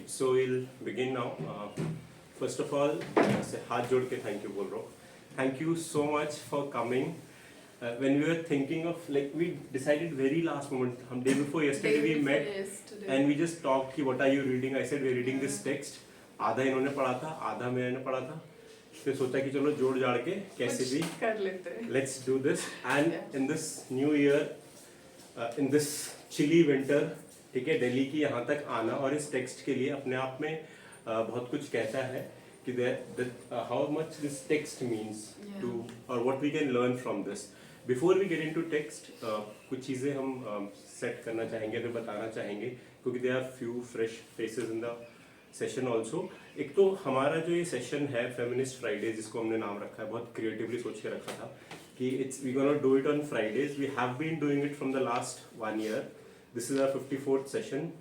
so we'll begin now. First of all, से हाथ जोड़ के thank you बोल रहा हूँ. Thank you so much for coming. When we were thinking of, like, we decided very last moment. Day before yesterday we met and we just talked कि what are you reading? I said we're reading this text. आधा इन्होंने पढ़ा था, आधा मैंने पढ़ा था. फिर सोचा कि चलो जोड़ जाड़ के कैसे भी कर लेते हैं. Let's do this. And in this new year, in this chilly winter, ठीक है, दिल्ली की यहाँ तक आना और इस टेक्स्ट के लिए अपने आप में बहुत कुछ कहता है कि how much this text means to or what we can learn from this. Before we get into text, कुछ चीज़ें हम सेट करना चाहेंगे, तो बताना चाहेंगे, क्योंकि there are few fresh faces in the session also. एक तो हमारा जो ये सेशन है फेमिनिस्ट फ्राइडे, जिसको हमने नाम रखा है, बहुत क्रिएटिवली सोच के रखा था कि we gonna do it on Fridays. We have been doing it from the last 1 year. This is our 54th session.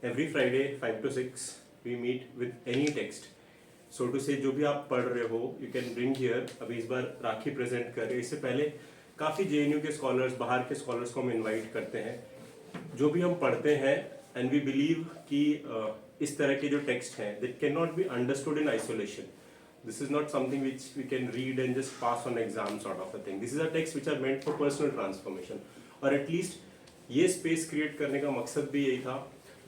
Every Friday 5 to 6 we meet with any text. So to say, जो भी आप पढ़ रहे हो, you can bring here. अभी इस बार राखी present कर रहे हैं. इससे पहले काफ़ी JNU के स्कॉलर्स, बाहर के स्कॉलर्स को हम इनवाइट करते हैं. जो भी हम पढ़ते हैं and we believe कि इस तरह के जो टेक्स्ट हैं that cannot be understood in isolation. This is not something which we can read and just pass on exam sort of a thing. This is a text which are meant for personal transformation. और at least ये space create करने का मकसद भी यही था.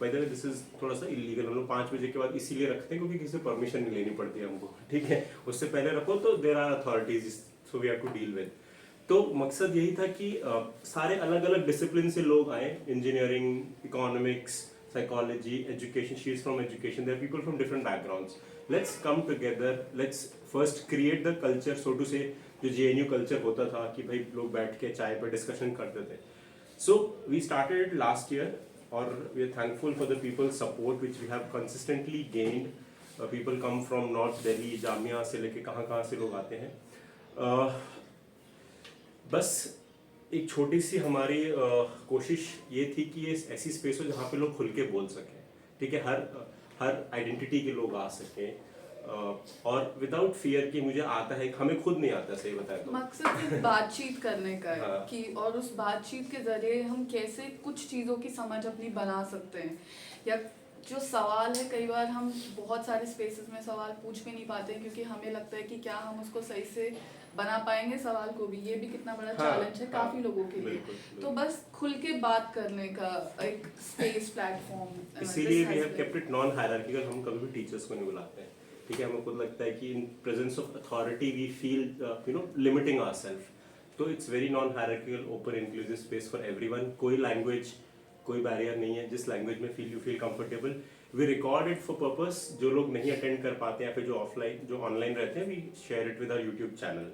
By the way this is थोड़ा सा इलीगल, हम लोग 5 बजे के बाद इसीलिए रखते हैं क्योंकि किसी से परमिशन नहीं लेनी पड़ती है हमको, ठीक है. उससे पहले रखो तो there are authorities, so we have to deal with. तो मकसद यही था कि सारे अलग अलग डिसिप्लिन से लोग आए. Engineering, economics, psychology, education. She is from education. There are people from different backgrounds. Let's come together. Let's first create the culture, so to say, जो JNU कल्चर होता था कि भाई लोग बैठ के चाय पर डिस्कशन करते थे. So we started it last year, or we are thankful for the people's support which we have consistently gained. People come from North Delhi, Jamia से लेके कहाँ से लोग आते हैं. बस एक छोटी सी हमारी कोशिश ये थी कि ये ऐसी स्पेस हो जहाँ पे लोग खुल के बोल सकें, ठीक है. हर आइडेंटिटी के लोग आ सकें और विदाउट फियर कि मुझे आता है, हमें खुद नहीं आता, सही बताया तो. मकसद सिर्फ बातचीत करने का है. हाँ. कि और उस बातचीत के जरिए हम कैसे कुछ चीज़ों की समझ अपनी बना सकते हैं. या जो सवाल है, कई बार हम बहुत सारे स्पेसेस में सवाल पूछ भी नहीं पाते क्योंकि हमें लगता है कि क्या हम उसको सही से बना पाएंगे सवाल को भी. ये भी कितना बड़ा चैलेंज है काफ़ी लोगों के लिए. तो बस खुल के बात करने का एक स्पेस, प्लेटफॉर्म. इसीलिए we have kept it non hierarchical. हम कभी भी टीचर्स को नहीं बुलाते हैं, ठीक है. हमें खुद लगता है कि in presence of authority we feel limiting ourselves. तो it's very non hierarchical, open inclusive space for everyone. कोई लैंग्वेज, कोई बैरियर नहीं है. जिस लैंग्वेज में you feel comfortable. We record it for purpose. जो लोग नहीं अटेंड कर पाते हैं या फिर जो ऑनलाइन रहते हैं, we share it with our YouTube channel.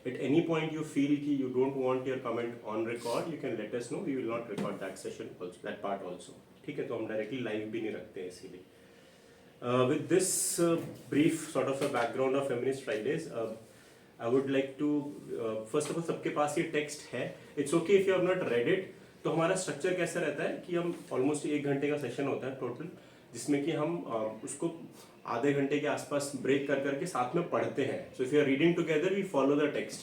At any point you feel कि you don't want your comment on record, you can let us know. We will not record that session also, that part also, ठीक है. तो हम directly live भी नहीं रखते हैं इसीलिए. With this brief sort of a background of Feminist Fridays, I would like to first of all, सबके पास ये टेक्स्ट है. It's okay if you have not read it. तो हमारा स्ट्रक्चर कैसा रहता है कि हम ऑलमोस्ट 1 घंटे का सेशन होता है टोटल, जिसमें कि हम उसको आधे घंटे के आसपास ब्रेक कर करके साथ में पढ़ते हैं. So if you are reading together, we follow the text,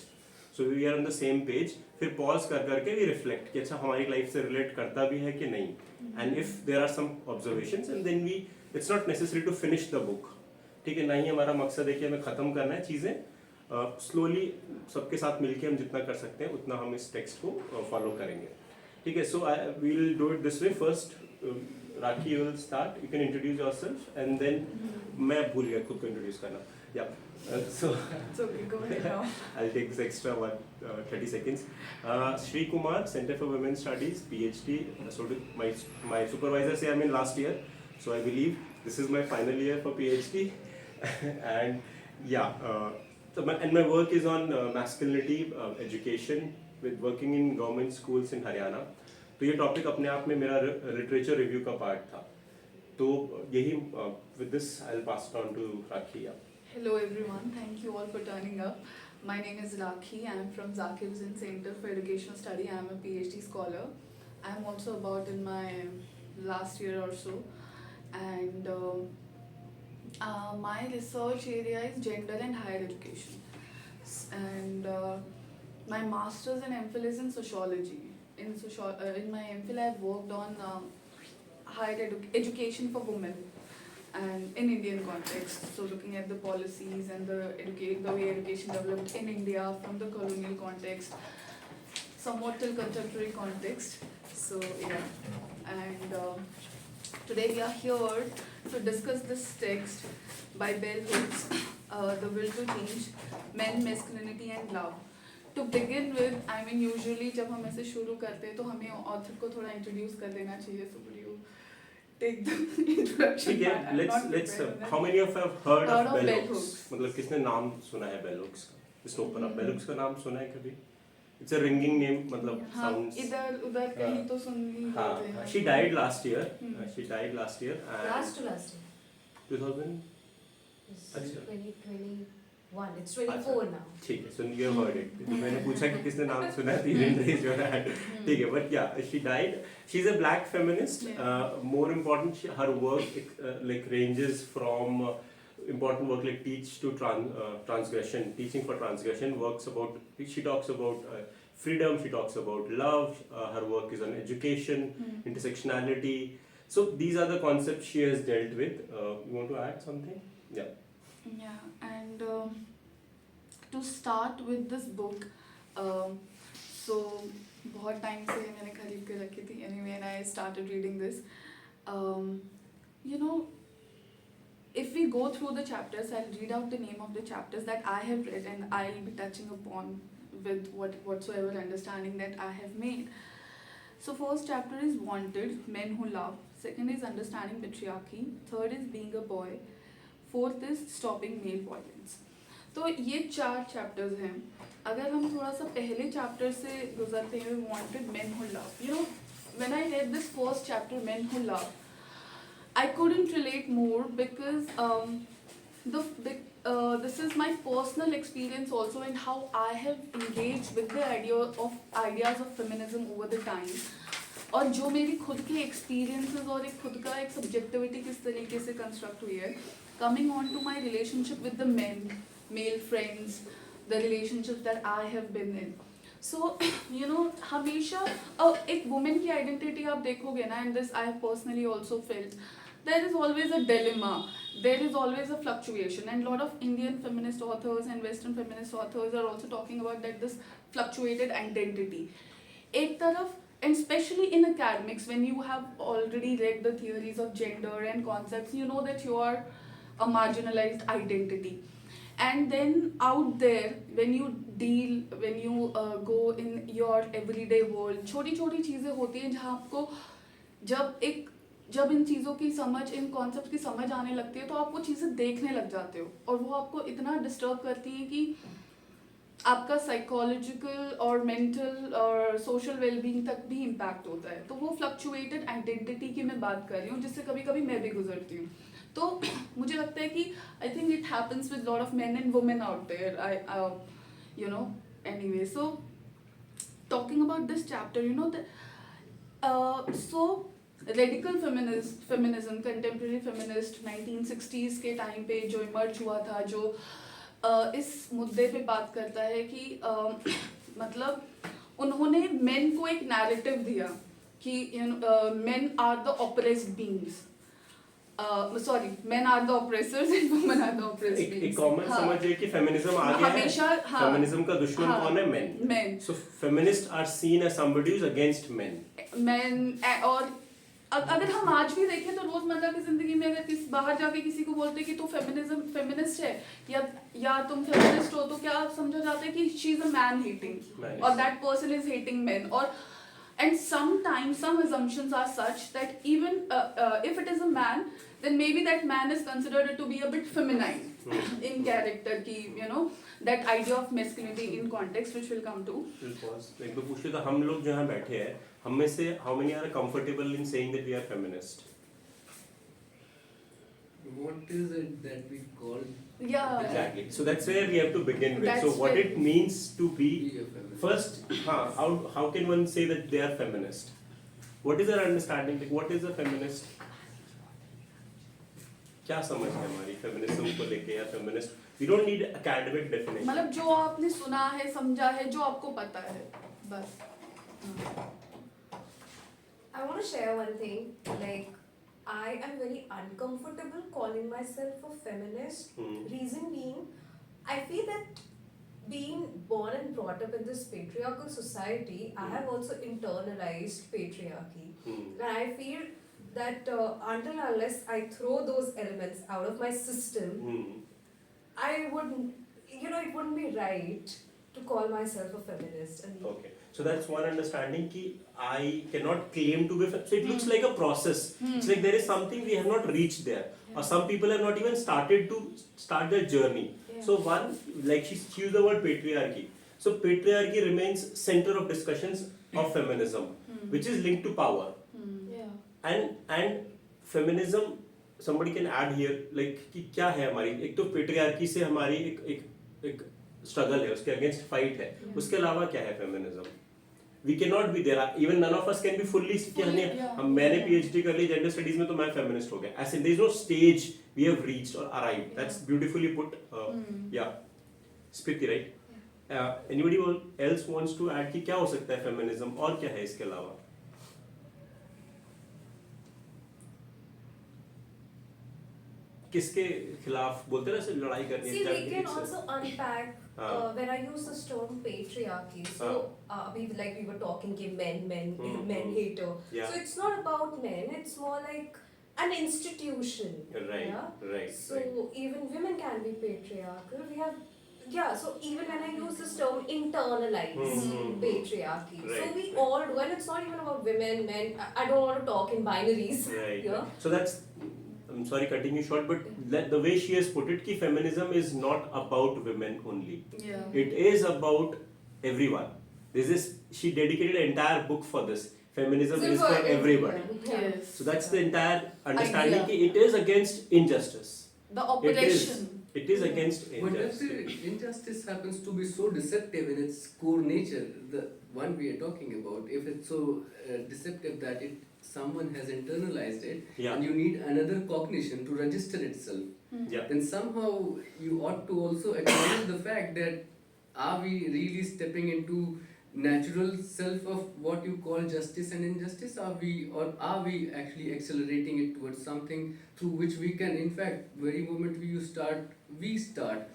so we are on the same page. फिर पॉज कर करके वी रिफ्लेक्ट कि अच्छा हमारी लाइफ से रिलेट करता भी है कि नहीं. And if there are some observations, and then we, it's not necessary to finish the book, ठीक है. ना ही हमारा मकसद है कि हमें ख़त्म करना है चीज़ें. स्लोली सबके साथ मिलके हम जितना कर सकते हैं उतना हम इस टेक्स्ट को फॉलो करेंगे, ठीक है. So we will do it this way. First Rakhi, you will start. You can introduce yourself, and then मैं भूल गया खुद को introduce करना. Yeah. So It's okay, go ahead now. I'll take this extra 30 seconds. Shri Kumar, Center for Women's Studies, PhD. So my supervisor say I'm in last year, so I believe this is my final year for PhD. And yeah, my work is on masculinity education, with working in government schools in Haryana. तो ये topic अपने आप में मेरा literature review का part था. तो यही with this I will pass it on to Rakhi. Hello everyone, thank you all for turning up. My name is Rakhi. I am from Zakir Hussain Center for Educational Study. I am a PhD scholar. I am also about in my last year or so. And my research area is gender and higher education. And my master's and MPhil is in sociology. In my MPhil, I have worked on higher education for women. and in Indian context. So looking at the policies and the way education developed in India from the colonial context, somewhat till contemporary context. So yeah, and today we are here to discuss this text by Bell Hooks, The Will to Change, Men, Masculinity and Love. To begin with, I mean usually जब हम ऐसे शुरू करते हैं तो हमें author को थोड़ा introduce कर देना चाहिए. So would you take the introduction? ठीक है, part? I'm not let's prepared on that. how many of you have heard Heard of of Bell Bell Hooks? Hooks. मतलब किसने नाम सुना है Bell Hooks का? Just open up. Bell हम्म. Hooks का नाम सुना है कभी? It's a ringing name, मतलब हाँ, sounds. इधर उधर कहीं तो सुन ही हाँ, लेते हैं. she died last year. Hmm. She died last year. And Last year. 2000. It's अच्छा. 2021. It's 24 now. ठीक है, so you have heard it. तो मैंने पूछा कि किसने नाम सुना है, you didn't raise your hand. ठीक है, but yeah, she died. She's a black feminist. More important, her work like ranges from important work like teach to transgression, teaching for transgression. She talks about freedom. She talks about love. Her work is on education, intersectionality. So these are the concepts she has dealt with. You want to add something? Yeah. Yeah, and to start with this book, so बहुत time से मैंने खरीद के रखी थी. Anyway, and I started reading this. You know, if we go through the chapters, I'll read out the name of the chapters that I have read, and I'll be touching upon with whatsoever understanding that I have made. So first chapter is Wanted, Men Who Love. Second is Understanding Patriarchy. Third is Being a Boy. Fourth is stopping male violence. तो ये 4 chapters हैं. अगर हम थोड़ा सा पहले chapter से गुजरते हैं, wanted men who love. You know, when I read this first chapter, men who love, I couldn't relate more because this is my personal experience also, and how I have engaged with the ideas of feminism over the time. और जो मेरी खुद के experiences और एक खुद का एक सब्जेक्टिविटी किस तरीके से कंस्ट्रक्ट हुई है, coming on to my relationship with the men, male friends, the relationships that I have been in. So, you know, हमेशा एक woman की identity आप देखोगे ना, and this I have personally also felt, there is always a dilemma, there is always a fluctuation, and a lot of Indian feminist authors and Western feminist authors are also talking about that this fluctuated identity. एक तरफ, and especially in academics, when you have already read the theories of gender and concepts, you know that you are a marginalized identity. And then out there, when you go in your everyday world, छोटी छोटी चीज़ें होती हैं जहाँ आपको जब इन चीज़ों की समझ, इन कॉन्सेप्ट की समझ आने लगती है, तो आप वो चीज़ें देखने लग जाते हो, और वो आपको इतना डिस्टर्ब करती हैं कि आपका साइकोलॉजिकल और मेंटल और सोशल वेलबींग तक भी इम्पैक्ट होता है. तो वो फ्लक्चुएटेड आइडेंटिटी की मैं बात कर रही हूँ, जिससे कभी कभी मैं भी गुजरती हूँ. तो मुझे लगता है कि I think it happens with lot of men and women out there. You know, anyway, so talking about this chapter, you know, so radical feminism, contemporary feminist 1960s के टाइम पे जो इमर्ज हुआ था, जो इस मुद्दे पे बात करता है कि मतलब उन्होंने मेन को एक नैरेटिव दिया कि men are the oppressed beings, sorry, men are the oppressors and women are the oppressed beings. एक कॉमन समझ है कि फेमिनिज्म आ गया है. हमेशा फेमिनिज्म का दुश्मन कौन है? Men. So feminist are seen as somebody who is against men. और अगर हम आज भी देखें तो रोजमर्रा की जिंदगी में अगर बाहर जाके किसी को बोलते कि तू फेमिनिस्ट है या तुम फेमिनिस्ट हो, तो क्या समझा जाता है कि she is a man hating, और that person is hating men. और and sometimes some assumptions are such that even if it is a man, then maybe that man is considered to be a bit feminine in character, ki, you know, that idea of masculinity in context, which will come to. Like तो पूछते तो हम लोग जहाँ बैठे हैं, हम में से how many are comfortable in saying that we are feminist? What is it that we call? Yeah. Exactly. So that's where we have to begin with. That's So what where- it means to be Be a feminist. first, how can one say that they are feminist? What is their understanding? Like what is a feminist? क्या समझ है हमारी feminism को लेके या feminist? We don't need academic definition. मतलब जो आपने सुना है, समझा है, जो आपको पता है, बस. I want to share one thing. Like, I am very uncomfortable calling myself a feminist. Reason being, I feel that being born and brought up in this patriarchal society, I have also internalized patriarchy. And I feel that until and unless I throw those elements out of my system, I wouldn't, it wouldn't be right to call myself a feminist. And Okay, so that's one understanding ki I cannot claim to be so it looks like a process. It's like there is something we have not reached there, or some people have not even started to start their journey. Yeah. So one, like she used the word patriarchy. So patriarchy remains center of discussions of feminism, which is linked to power. yeah. And feminism, somebody can add here, like कि क्या है हमारी, एक तो patriarchy से हमारी एक struggle है, उसके against fight है, उसके अलावा क्या है feminism? We cannot be there. Even none of us can be fully मैंने PhD कर ली gender studies में तो मैं feminist हो गया. As in there is no stage we have reached or arrived. That's beautifully put. Yeah, Spriti, right? Anybody else wants to add कि क्या हो सकता है feminism और क्या है इसके अलावा? किसके खिलाफ बोलते हैं ना, सिर्फ लड़ाई करनी है? See, we can also unpack when I use this term patriarchy. So, like we were talking, men hater. Yeah. So it's not about men. It's more like an institution. Right, Yeah? right. So right. even women can be patriarchal. We have. Yeah, so even when I use this term internalized patriarchy, so Right, we right. all do, and it's not even about women, men. I don't want to talk in binaries. Right. Yeah. So that's, I'm sorry cutting you short, but the way she has put it, कि feminism is not about women only. Yeah. It is about everyone. She dedicated an entire book for this. Feminism is for everybody. Yes. So that's the entire understanding. Idea. कि it is against injustice. The oppression. It is against But if injustice. the injustice happens to be so deceptive in its core nature, the one we are talking about, if it's so deceptive that someone has internalized it, Yeah. and you need another cognition to register itself, Yeah. then somehow you ought to also acknowledge the fact that are we really stepping into natural self of what you call justice and injustice? Are we actually accelerating it towards something through which we can, in fact, very moment we start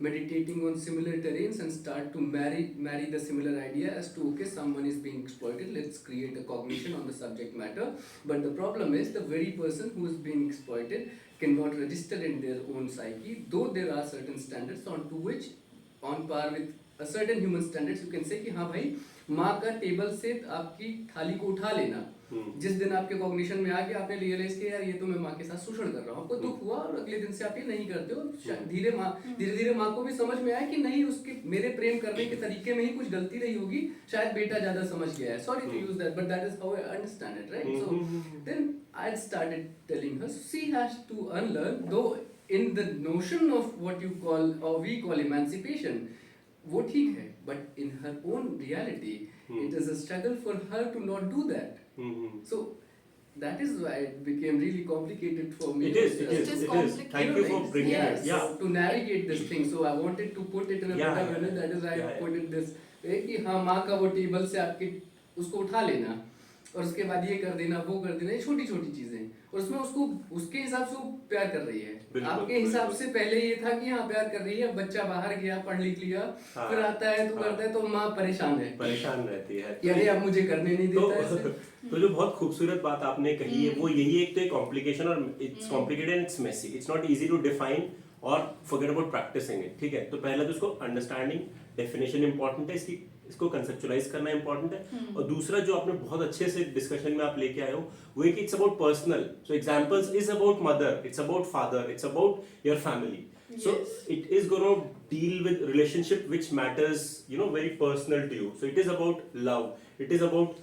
meditating on similar terrains and start to marry the similar idea as to, okay, someone is being exploited, let's create a cognition on the subject matter. But the problem is the very person who is being exploited cannot register in their own psyche, though there are certain standards on to which, on par with a certain human standards, you can say कि हाँ भाई माँ का table से आपकी थाली को उठा लेना, जिस दिन आपके कॉग्निशन में आ गया, आपने रियलाइज किया यार ये तो मैं माँ के साथ शोषण कर रहा हूँ, आपको दुख हुआ और अगले दिन से आप ये नहीं करते हो, धीरे धीरे माँ को भी समझ में आया कि नहीं, उसके मेरे प्रेम करने के तरीके में ही कुछ गलती रही होगी, शायद बेटा ज्यादा समझ गया है, sorry to use that, but that is how I understand it, right? So then I started telling her she has to unlearn, though in the notion of what you call or we call emancipation, वो ठीक है, but in her own reality, it is a struggle for her to not do that. So that is why it became really complicated for me. It is. complicated. Thank you for bringing yes, it. Yeah. so to navigate this thing, so I wanted to put it in a better manner. That is why I put it this way कि हाँ माँ का वो table से आपके उसको उठा लेना और उसके बाद ये कर देना, वो कर देना, ये छोटी छोटी चीजें, और उसमें उसको उसके हिसाब से वो प्यार कर रही है, आपके हिसाब से पहले ये था कि हाँ प्यार कर रही है, बच्चा बाहर गया पढ़ लिख लिया, फिर आता है तो करता है तो माँ परेशान रहती है कि अरे अब मुझे करने नहीं देता ऐसे। तो जो बहुत खूबसूरत बात आपने कही है वो यही, एक तो एक कॉम्प्लिकेशन, और it's complicated and it's messy, it's not easy to define और फॉरगेट अबाउट प्रैक्टिसिंग इट, ठीक है? तो पहला तो इसको अंडरस्टैंडिंग, डेफिनेशन इंपॉर्टेंट है, इसको कंसेप्चुअलाइज करना इंपॉर्टेंट है, और दूसरा जो आपने बहुत अच्छे से डिस्कशन में आप लेके आए हो वो है कि it's about personal, so examples is about mother, it's about father, it's about your family, so it is going to deal with relationship which matters, very personal to you. So it is about love, it is about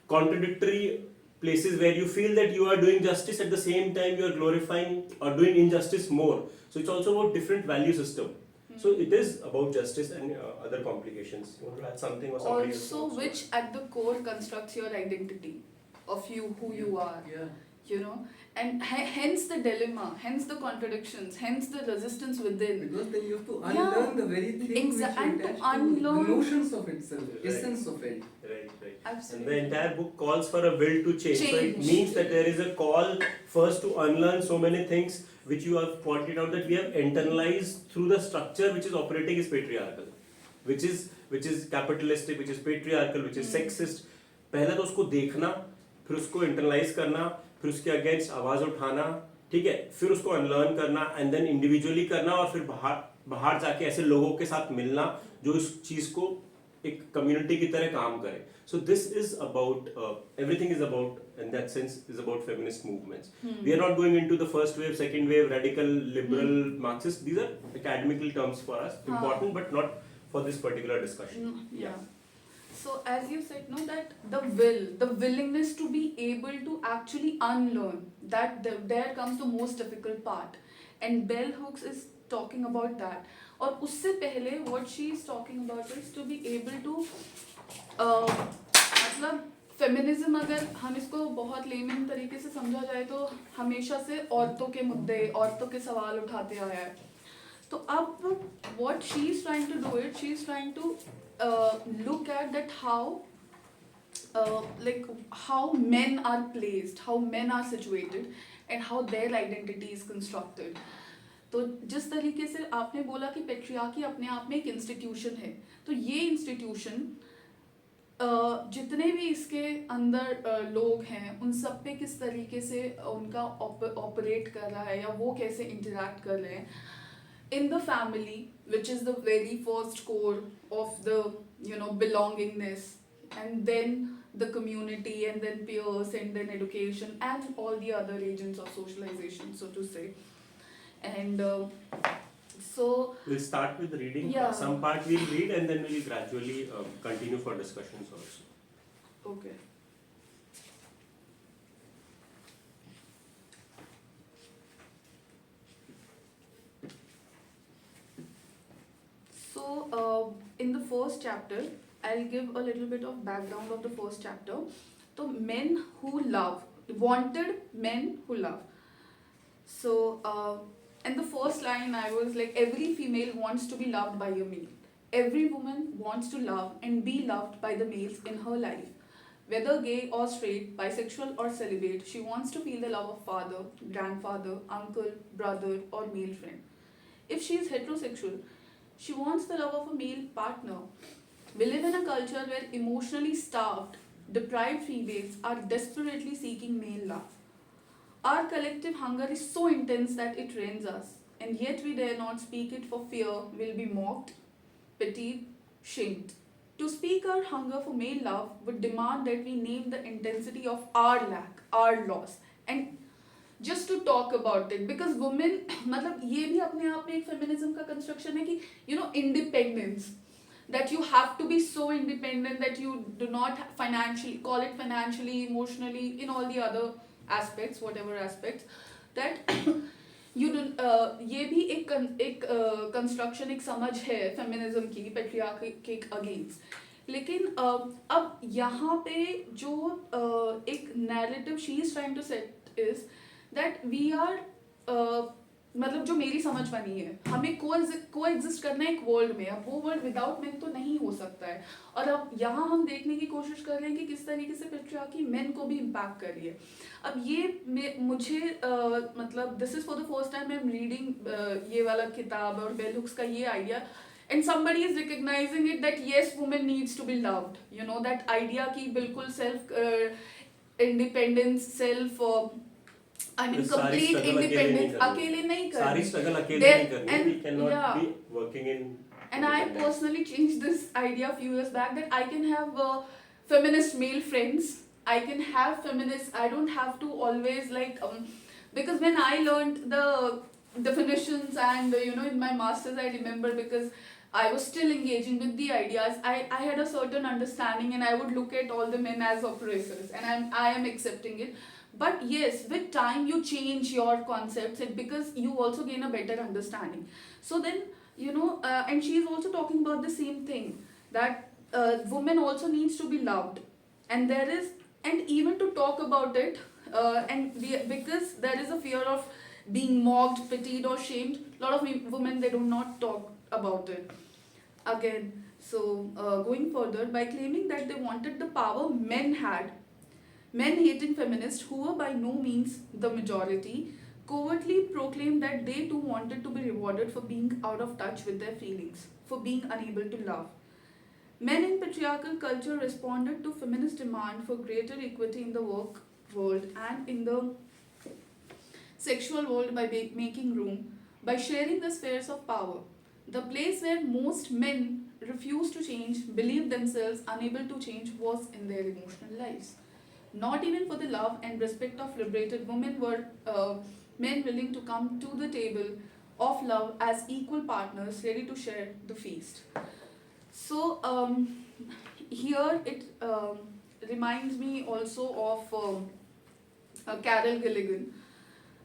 contradictory places where you feel that you are doing justice, at the same time you are glorifying or doing injustice more. So it's also about different value system. So it is about justice and other complications. You want to add something or somebody else Also, wants to which at the core constructs your identity of you, who you are. Yeah. And hence the dilemma, hence the contradictions, hence the resistance within. Because then you have to unlearn the very thing which you and to attach to unlearn the notions of itself, Right. essence of it. Right. And Absolutely. the entire book calls for a will to change. So it Change. means that there is a call first to unlearn so many things which you have pointed out that we have internalized through the structure which is operating is patriarchal, which is capitalistic, which is patriarchal, which is sexist. पहले तो उसको देखना, फिर उसको internalise करना, फिर उसके against आवाज उठाना, ठीक है, फिर उसको अनलर्न करना एंड देन इंडिविजुअली करना और फिर बाहर जाके ऐसे लोगों के साथ मिलना जो इस चीज को एक कम्युनिटी की तरह काम करे. So this is about everything is about, in that sense, is about feminist movements. We are not going into the first wave, second wave, radical, liberal, Marxist. These are academical terms for us, important, but not for this particular discussion. Yeah. So as you said, no, that the willingness to be able to actually unlearn, there comes the most difficult part, and Bell Hooks is talking about that. और उससे पहले what she is talking about is to be able to मतलब feminism अगर हम इसको बहुत lemon तरीके से समझा जाए तो हमेशा से औरतों के मुद्दे, औरतों के सवाल उठाते आया है. तो अब what she is trying to do it, she is trying to look at that how like how men are placed, how men are situated, and how their identity is constructed. तो जिस तरीके से आपने बोला कि पेट्रियार्की अपने आप में एक इंस्टीट्यूशन है, तो ये इंस्टीट्यूशन जितने भी इसके अंदर लोग हैं उन सब पे किस तरीके से उनका ऑपरेट कर रहा है या वो कैसे इंटरैक्ट कर रहे हैं. In the family, which is the very first core of the belongingness, and then the community, and then peers, and then education, and all the other agents of socialization, so to say. And so We'll start with reading. Yeah. Some part we'll read and then we'll gradually continue for discussions also. okay. So in the first chapter, I'll give a little bit of background of the first chapter. So men who love, wanted men who love. So in the first line, I was like, every female wants to be loved by a male. Every woman wants to love and be loved by the males in her life. Whether gay or straight, bisexual or celibate, she wants to feel the love of father, grandfather, uncle, brother, or male friend. If she is heterosexual, she wants the love of a male partner. We live in a culture where emotionally starved, deprived females are desperately seeking male love. Our collective hunger is so intense that it rends us, and yet we dare not speak it for fear we'll be mocked, pitied, shamed. To speak our hunger for male love would demand that we name the intensity of our lack, our loss, and just to talk about it, because women मतलब ये भी अपने आप में एक feminism का construction है कि independence, that you have to be so independent that you do not financially, call it financially, emotionally, in all the other aspects, whatever aspects, that you do ये भी एक कंस्ट्रक्शन, एक समझ है फेमिनिज्म की पेट्रियार्की के अगेंस्ट. लेकिन अब यहाँ पे जो एक narrative she is trying to set is that we are मतलब जो मेरी समझ बनी है, हमें को एग्जिस्ट करना है एक वर्ल्ड में. अब वो वर्ल्ड विदाउट मेन तो नहीं हो सकता है. और अब यहाँ हम देखने की कोशिश कर रहे हैं कि किस तरीके से पेट्रियार्की मेन को भी इम्पैक्ट कर रही है. अब ये मुझे मतलब this is for the first time I am reading ये वाला किताब और बेल हुक्स का ये idea, and somebody is recognizing it that yes, woman needs to be loved, that idea की बिल्कुल self independence, self I mean complete independence अकेले नहीं करनी. सारी struggle अकेले नहीं करनी. We cannot yeah. be working in. And I personally changed this idea a few years back that I can have feminist male friends. I can have feminists. I don't have to always like because when I learned the definitions and in my masters, I remember because I was still engaging with the ideas. I had a certain understanding and I would look at all the men as oppressors, and I am accepting it. But yes, with time you change your concepts because you also gain a better understanding. So then, and she is also talking about the same thing, that women also needs to be loved. And even to talk about it, because there is a fear of being mocked, pitied or shamed, a lot of women, they do not talk about it. again, so going further, by claiming that they wanted the power men had, men hating feminists who were by no means the majority covertly proclaimed that they too wanted to be rewarded for being out of touch with their feelings, for being unable to love. Men in patriarchal culture responded to feminist demand for greater equity in the work world and in the sexual world by making room, by sharing the spheres of power. The place where most men refused to change, believed themselves unable to change, was in their emotional lives. Not even for the love and respect of liberated women were men willing to come to the table of love as equal partners ready to share the feast. So here it reminds me also of Carol Gilligan,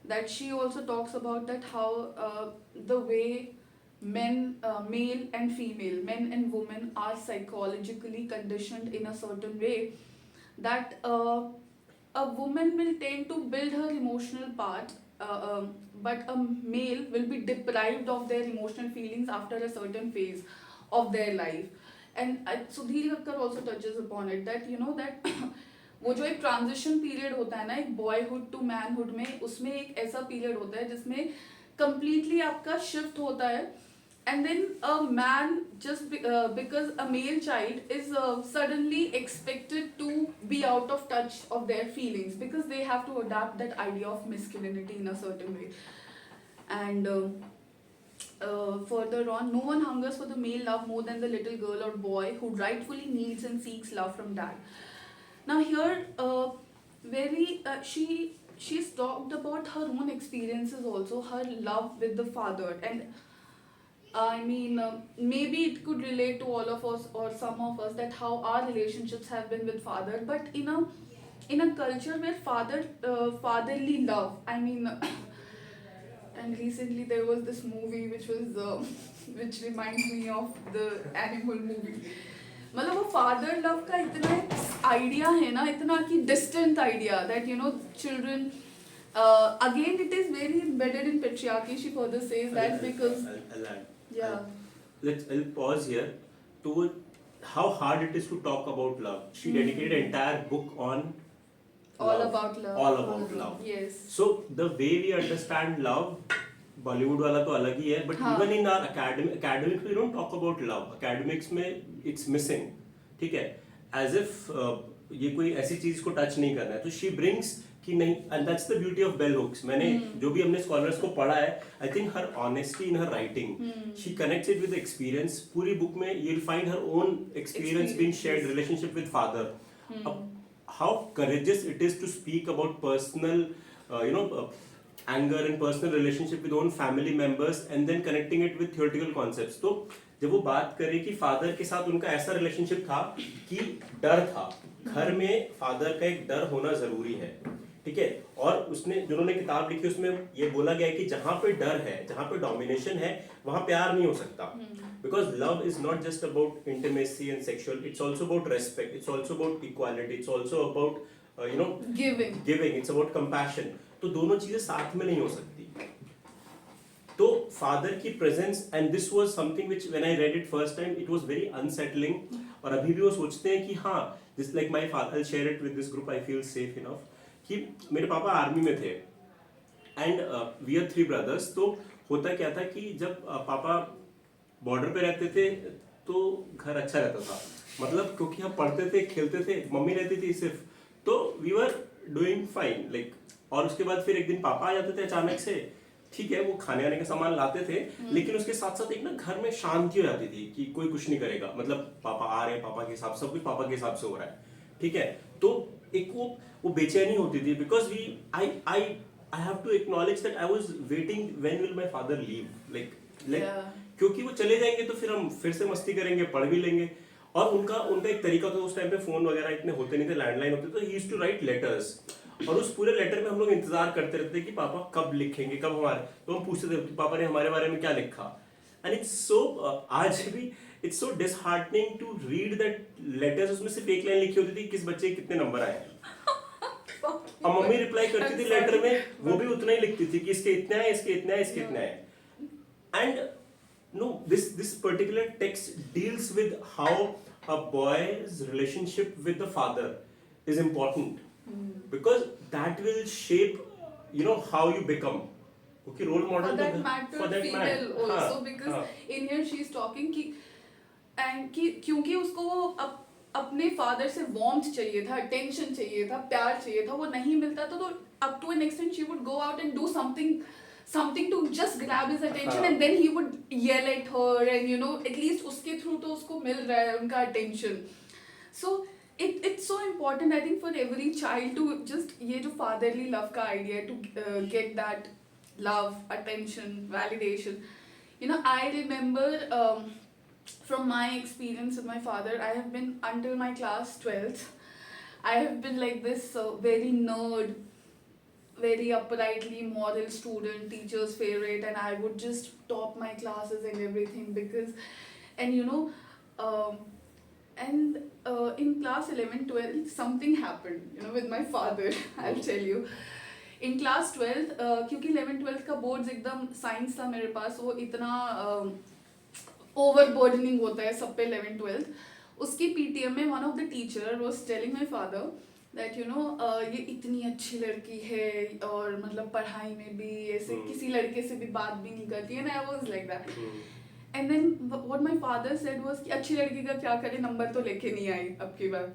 that she also talks about that how the way men, male and female, men and women are psychologically conditioned in a certain way, that a woman will tend to build her emotional part, but a male will be deprived of their emotional feelings after a certain phase of their life. And Sudhir Thakkar also touches upon it, that you know that वो जो एक transition period होता है ना, एक boyhood to manhood में, उसमें एक ऐसा पीरियड होता है जिसमें completely आपका शिफ्ट होता है, and then a man just because a male child is suddenly expected to be out of touch of their feelings because they have to adapt that idea of masculinity in a certain way. And further on, no one hungers for the male love more than the little girl or boy who rightfully needs and seeks love from dad. Now here, she's talked about her own experiences also, her love with the father, and I mean, maybe it could relate to all of us or some of us, that how our relationships have been with father. But in a culture where fatherly love, I mean, and recently there was this movie which was which reminds me of the animal movie. मतलब वो father love का इतना idea है ना, इतना कि distant idea, that you know children again it is very embedded in patriarchy. She further says that because yeah, I'll pause here to how hard it is to talk about love. She dedicated an entire book on all love. about love. All about love. Yes. So the way we understand love, Bollywood वाला तो अलग ही है, but even in our academics we don't talk about love. Academics में it's missing, ठीक है, as if ये कोई ऐसी चीज को टच नहीं करना है. तो she brings कि नहीं, and that's the beauty of bell hooks. मैंने जो भी हमने scholars को पढ़ा है, I think her honesty in her writing, she connects it with experience. पूरी book में you'll find her own experience being shared, relationship with father. How courageous it is to speak about personal, anger and personal relationship with own family members and then connecting it with theoretical concepts. तो जब वो बात करे कि father के साथ उनका ऐसा रिलेशनशिप था कि डर था, घर में फादर का एक डर होना जरूरी है, ठीक है, और उसने जो उन्होंने किताब लिखी उसमें ये बोला गया है कि जहाँ पे डर है, जहाँ पे डोमिनेशन है, वहाँ प्यार नहीं हो सकता. Because love is not just about intimacy and sexual, it's also about respect, it's also about equality, it's also about giving, it's about compassion. तो दोनों चीजें साथ में नहीं हो सकती. तो फादर की presence, and this was something which when I read it first time it was very unsettling. और अभी भी वो सोचते हैं कि हाँ, this like my father, I share it with this group, I feel safe enough कि मेरे पापा आर्मी में थे एंड वी आर 3 ब्रदर्स. तो होता क्या था कि जब पापा बॉर्डर पे रहते थे तो घर अच्छा रहता था, मतलब क्योंकि हम पढ़ते थे, खेलते थे, मम्मी रहती थी सिर्फ, तो we were doing fine like. और उसके बाद फिर एक दिन पापा आ जाते थे अचानक से, ठीक है, वो खाने आने का सामान लाते थे, लेकिन उसके साथ साथ एक ना घर में शांति हो जाती थी कि कोई कुछ नहीं करेगा, मतलब पापा आ रहे हैं, पापा के हिसाब, सब कुछ पापा के हिसाब से हो रहा है, ठीक है. तो एक वो बेचैनी होती थी, because I have to acknowledge that I was waiting when will my father leave, like क्योंकि वो चले जाएंगे तो फिर हम फिर से मस्ती करेंगे, पढ़ भी लेंगे. और उनका एक तरीका था, उस टाइम पे फोन वगैरह इतने होते नहीं थे, लैंडलाइन होते, तो he used to write letters. और उस पूरे लेटर में हम लोग इंतजार करते रहते कि पापा कब लिखेंगे, कब हमारे, तो हम पूछते थे कि पापा ने हमारे बारे में क्या लिखा. एंड इट्स सो आज भी it's so disheartening to read that letters. उसमें सिर्फ एक लाइन लिखी होती थी, किस बच्चे के कितने नंबर आए. और मम्मी रिप्लाई करती थी लेटर में, वो भी उतना ही लिखती थी कि इसके इतने आए, इसके इतने आए, इसके इतने आए. And no, this particular text deals with how a boy's relationship with the father is important, because that will shape, you know, how you become. Okay, role model For that तो- matter, for that female matter. also, हाँ, because हाँ. in here she is talking कि क्योंकि उसको वो अपने father से warmth चाहिए था, अटेंशन चाहिए था, प्यार चाहिए था, वो नहीं मिलता था, तो up to an extent she would go out and do something to just grab his attention, हाँ. and then he would yell at her, and you know at least उसके through तो उसको मिल रहा है उनका attention. So it's so important, I think, for every child to just ये जो fatherly love का idea है, to get that love, attention, validation. You know, I remember from my experience with my father, I have been until my class 12th, I have been like this very nerd, very uprightly moral student, teacher's favorite, and I would just top my classes and everything because, and you know, in class 11, 12, something happened, you know, with my father. I'll tell you. In class 12, क्योंकि 11, 12 का boards एकदम science था मेरे पास, वो इतना overburdening होता है सब पे 11, 12. उसकी PTM में one of the teacher was telling my father that you know ये इतनी अच्छी लड़की है और मतलब पढ़ाई में भी ऐसे किसी लड़के से भी बात भी नहीं करती है, and I was like that. And then what my father said was कि अच्छी लड़की का क्या करे, नंबर तो लेके नहीं आई अब की बार.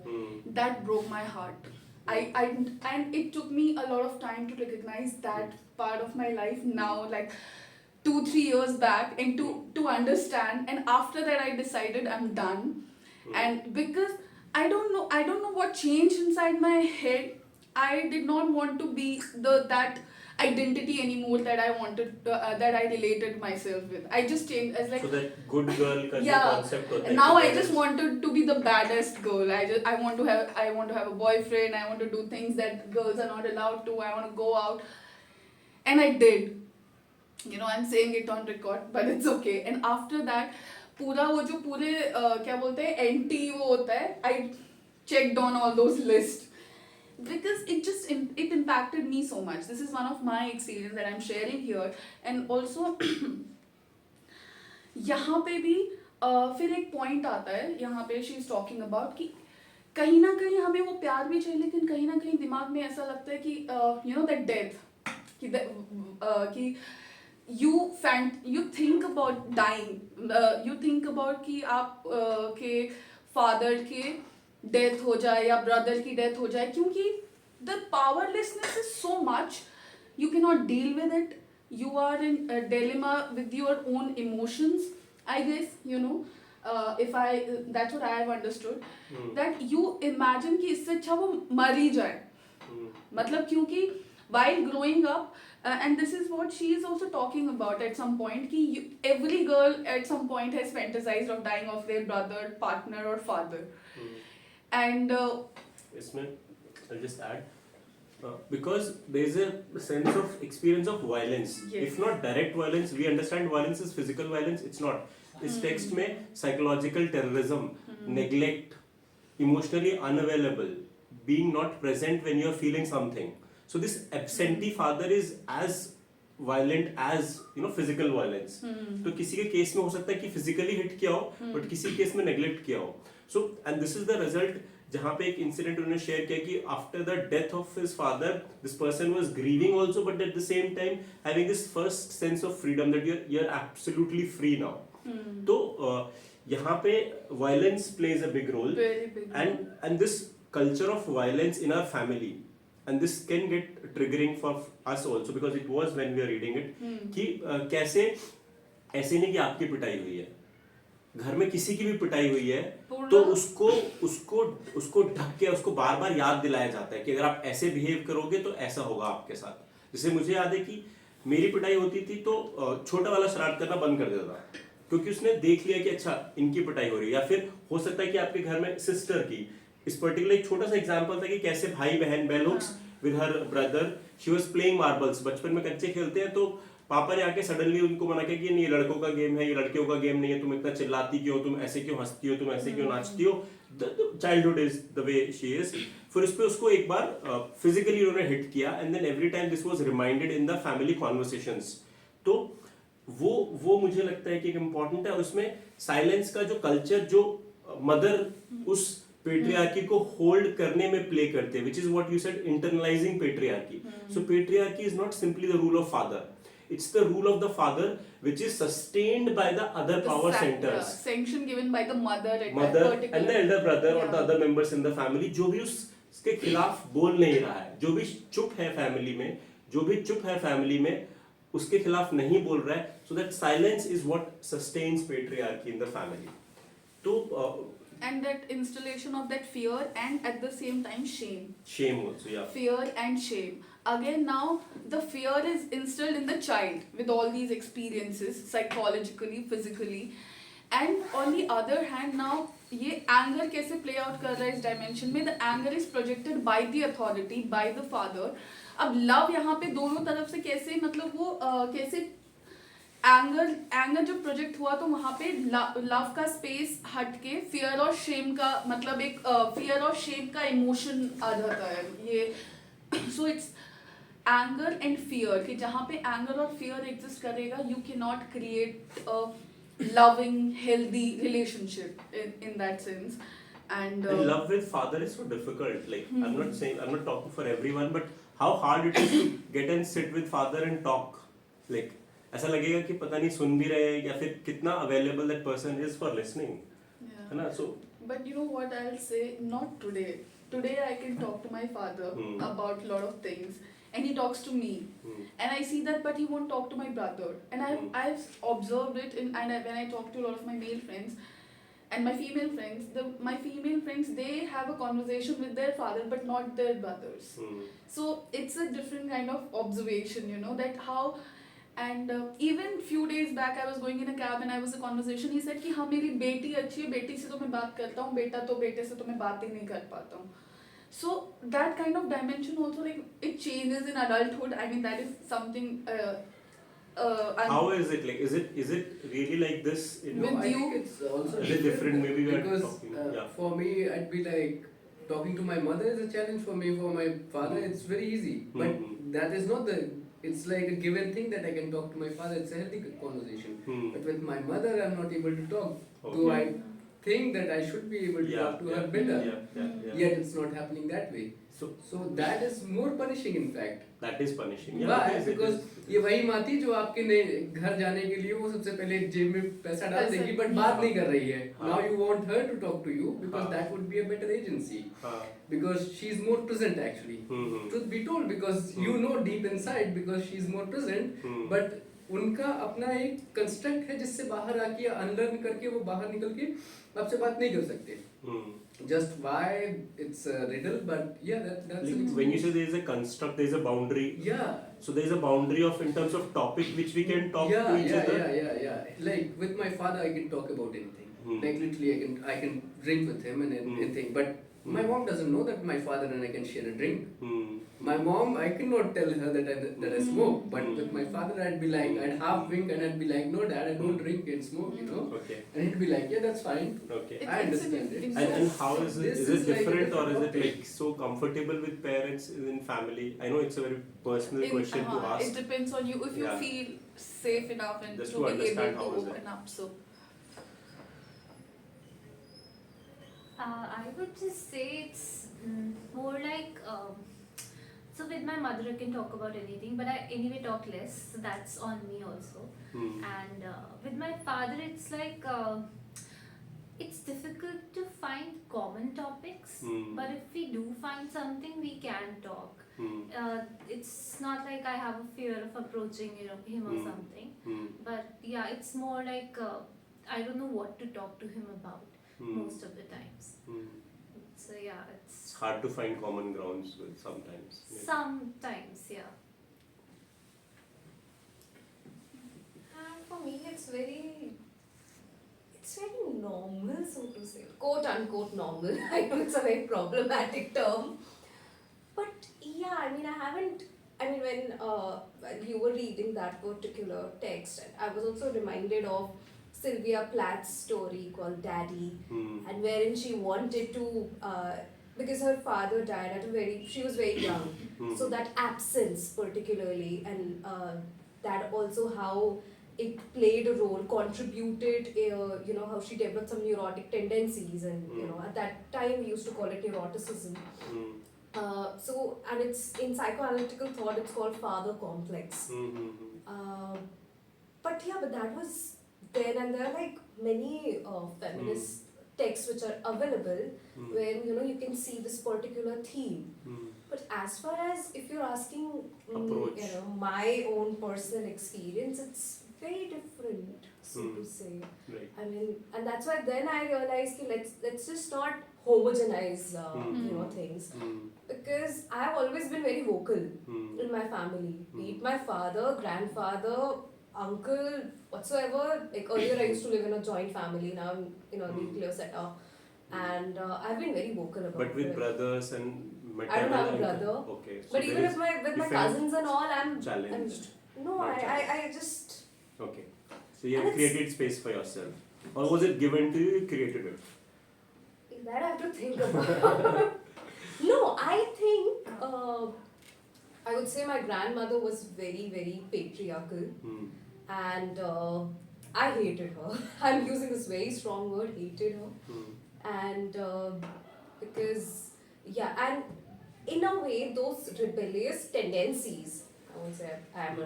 That broke my heart. And it took me a lot of time to recognize that part of my life now, like 2-3 years back, and to understand. And after that I decided I'm done. And because I don't know what changed inside my head. I did not want to be that identity anymore that I wanted that I related myself with. I just changed as like So that good girl का जो yeah. concept होता है Now कि I just wanted to be the baddest girl. I want to have a boyfriend. I want to do things that girls are not allowed to. I want to go out, and I did. You know, I'm saying it on record, but it's okay. And after that, पूरा वो जो पूरे क्या बोलते हैं anti वो होता है, I checked on all those lists because it impacted me so much. This is one of my experience that I'm sharing here. And also यहाँ पे भी फिर एक पॉइंट आता है, यहाँ पे शी इज टॉकिंग अबाउट कि कहीं ना कहीं हमें वो प्यार भी चाहिए, लेकिन कहीं ना कहीं दिमाग में ऐसा लगता है कि यू नो दैट डेथ कि you think about dying, you think about कि आप के फादर के डेथ हो जाए या ब्रदर की डेथ हो जाए, क्योंकि the powerlessness is so much, you cannot deal with it, you are in a dilemma with your own emotions, I guess, you know. That's what I have understood, that you imagine कि इससे अच्छा वो मर ही जाए, मतलब क्योंकि while growing up, and this is what she is also talking about at some point, कि every girl at some point has fantasized of dying of their brother, partner or father. And इसमें I'll just add, because there is a sense of experience of violence. Yes. If not direct violence, we understand violence is physical violence. It's not. इस text में psychological terrorism, neglect, emotionally unavailable, being not present when you are feeling something. So this absentee father is as violent as, you know, physical violence. तो किसी के case में हो सकता है कि physically hit किया हो, but किसी केस में neglect किया हो. So and this is the result. जहाँ पे एक incident उन्होंने share किया कि after the death of his father, this person was grieving also, but at the same time having this first sense of freedom that you're absolutely free now. तो यहाँ पे violence plays a big role. very big. And this culture of violence in our family, and this can get triggering for us also, because it was when we are reading it कि कैसे ऐसे नहीं कि आपकी पिटाई हुई है, घर में किसी की भी पिटाई हुई है तो उसको ढक के उसको बार बार याद दिलाया जाता है कि अगर आप ऐसे बिहेव करोगे तो ऐसा होगा आपके साथ. जैसे मुझे याद है कि मेरी पिटाई होती थी तो छोटा वाला शरारत करना बंद कर देता था, क्योंकि उसने देख लिया कि अच्छा इनकी पिटाई हो रही है. या फिर हो सकता है कि आपके घर में सिस्टर की, इस पर्टिकुलर एक छोटा सा एग्जांपल था कि कैसे भाई बहन bell hooks with her brother, she was playing marbles. बचपन में कच्चे खेलते हैं तो पापा ने आके सडनली उनको मना किया कि ये लड़कों का गेम है, ये लड़कियों का गेम नहीं है, तुम इतना चिल्लाती क्यों, तुम ऐसे क्यों हंसती हो, तुम ऐसे क्यों नाचती हो. Childhood is the way she is. फिर उस पे उसको एक बार फिजिकली उन्होंने हिट किया, and then every time this was reminded in the family conversations. तो वो मुझे लगता है कि एक इम्पोर्टेंट है। उसमें साइलेंस का जो कल्चर जो मदर उस पेट्रियार्की को होल्ड करने में प्ले करते हैं, which is what you said, internalising patriarchy. So patriarchy is not simply the rule of father, it's the rule of the father which is sustained by the other power centers, sanction given by the mother at that mother particular and the elder brother or Yeah. the other members in the family, जो भी उसके खिलाफ बोल नहीं रहा है, जो भी चुप है फैमिली में, जो भी चुप है फैमिली में, उसके खिलाफ नहीं बोल रहा है, so that silence is what sustains patriarchy in the family. तो and that installation of that fear and at the same time shame also, yeah. fear and shame. Again, now the fear is instilled in the child with all these experiences, psychologically, physically, and on the other hand, now ये anger कैसे play out कर रहा है इस dimension में? The anger is projected by the authority, by the father. अब love यहाँ पे दोनों तरफ से कैसे, मतलब वो कैसे एंगर जब प्रोजेक्ट हुआ तो वहाँ पे लव का स्पेस हट के फियर और शेम का, मतलब एक फियर और शेम का इमोशन आ जाता है ये। So it's anger and fear कि जहाँ पे एंगर और फियर एग्जिस्ट करेगा, you can not create a loving healthy relationship in that sense. And love with father is so difficult. Like I'm not talking for everyone, but how hard it is to get and sit with father and talk. Like ऐसा लगेगा कि पता नहीं सुन भी रहे या फिर कितना available that person is for listening. yeah. है ना? So But you know what I'll say? Not today. Today I can talk to my father about a lot of things, and he talks to me, and I see that, but he won't talk to my brother. And I've observed it, when I talk to a lot of my male friends and my female friends. My female friends, they have a conversation with their father, but not their brothers. So it's a different kind of observation, you know, that how. And even few days back I was going in a cab and I was a conversation. He said कि हाँ मेरी बेटी अच्छी है, बेटी से तो मैं बात करता हूँ, बेटा तो बेटे से तो मैं बात ही नहीं कर पाता हूँ. So that kind of dimension also, like, it changes in adulthood. I mean, that is something. how is it like? Is it really like this? In With I you? think it's also Is it different? Maybe we are because talking. Yeah. for me, I'd be like talking to my mother is a challenge for me. For my father, it's very easy. But that is not the. It's like a given thing that I can talk to my father. It's a healthy conversation. But with my mother, I'm not able to talk. Okay. Though I think that I should be able to talk to her better. Yeah. Yet it's not happening that way. So that is more punishing, in fact. That is punishing. Why? Because ये वही माती जो आपके घर जाने के लिए वो सबसे पहले जेब में पैसा डाल देगी, but बात नहीं कर रही है. Now you want her to talk to you because that would be a better agency. Because she's more present actually. Truth be told, because you know deep inside, because she's more present. But उनका अपना एक construct है जिससे बाहर आके unlearn करके वो बाहर निकल के आपसे बात नहीं कर सकते. Just why it's a riddle, but yeah, that's like when you say there is a construct, there is a boundary. Yeah. So there is a boundary of in terms of topic which we can talk to each other. Yeah. Like with my father, I can talk about anything. Like literally, I can drink with him and anything. But my mom doesn't know that my father and I can share a drink. My mom, I cannot tell her that I smoke. But with my father, I'd be like, I'd half drink and I'd be like, no, dad, I don't drink and smoke, you know. Okay. And he'd be like, yeah, that's fine. Okay. I understand it. And how is it? This Is it is like a different or is it different like so comfortable with parents in family? I know it's a very personal question to It ask. depends on you if you Yeah. feel safe enough and Just to to be understand able how to is it. open up. So I would just say it's more like so with my mother I can talk about anything, but I anyway talk less, so that's on me also. And with my father it's like it's difficult to find common topics, but if we do find something we can talk. It's not like I have a fear of approaching him or something, but yeah, it's more like I don't know what to talk to him about most of the times. So yeah, it's Hard to find common grounds with sometimes. Maybe. sometimes, yeah. For me, it's very normal, so to say, quote unquote normal. I know it's a very problematic term, but yeah, I mean, when you were reading that particular text, I was also reminded of Sylvia Plath's story called Daddy, and wherein she wanted to, because her father died she was very young, so that absence particularly, and that also how it played a role, contributed, you know, how she developed some neurotic tendencies, and you know, at that time we used to call it neuroticism. So, and it's in psychoanalytical thought, it's called father complex. But yeah, but that was then, and there are like many feminist texts which are available where you know you can see this particular theme. But as far as if you're asking, Approach. you know, my own personal experience, it's very different, so to say. Right. I mean, and that's why then I realized ki let's just not homogenize you know things, because I've always been very vocal in my family, be it my father, grandfather, uncle, whatsoever. Like earlier I used to live in a joint family, now I'm in a nuclear setup, and I've been very vocal about But with it. brothers and maternal. I don't have a and- brother. Okay. So But there even is- if with my you felt cousins and all, I'm challenged. no, Not I just Okay. So you have And it's- created space for yourself, or was it given to you? You created it. that I have to think about. No, I think I would say my grandmother was very, very patriarchal, and I hated her. I'm using this very strong word, hated her. And because, yeah, and in a way, those rebellious tendencies, I won't say I'm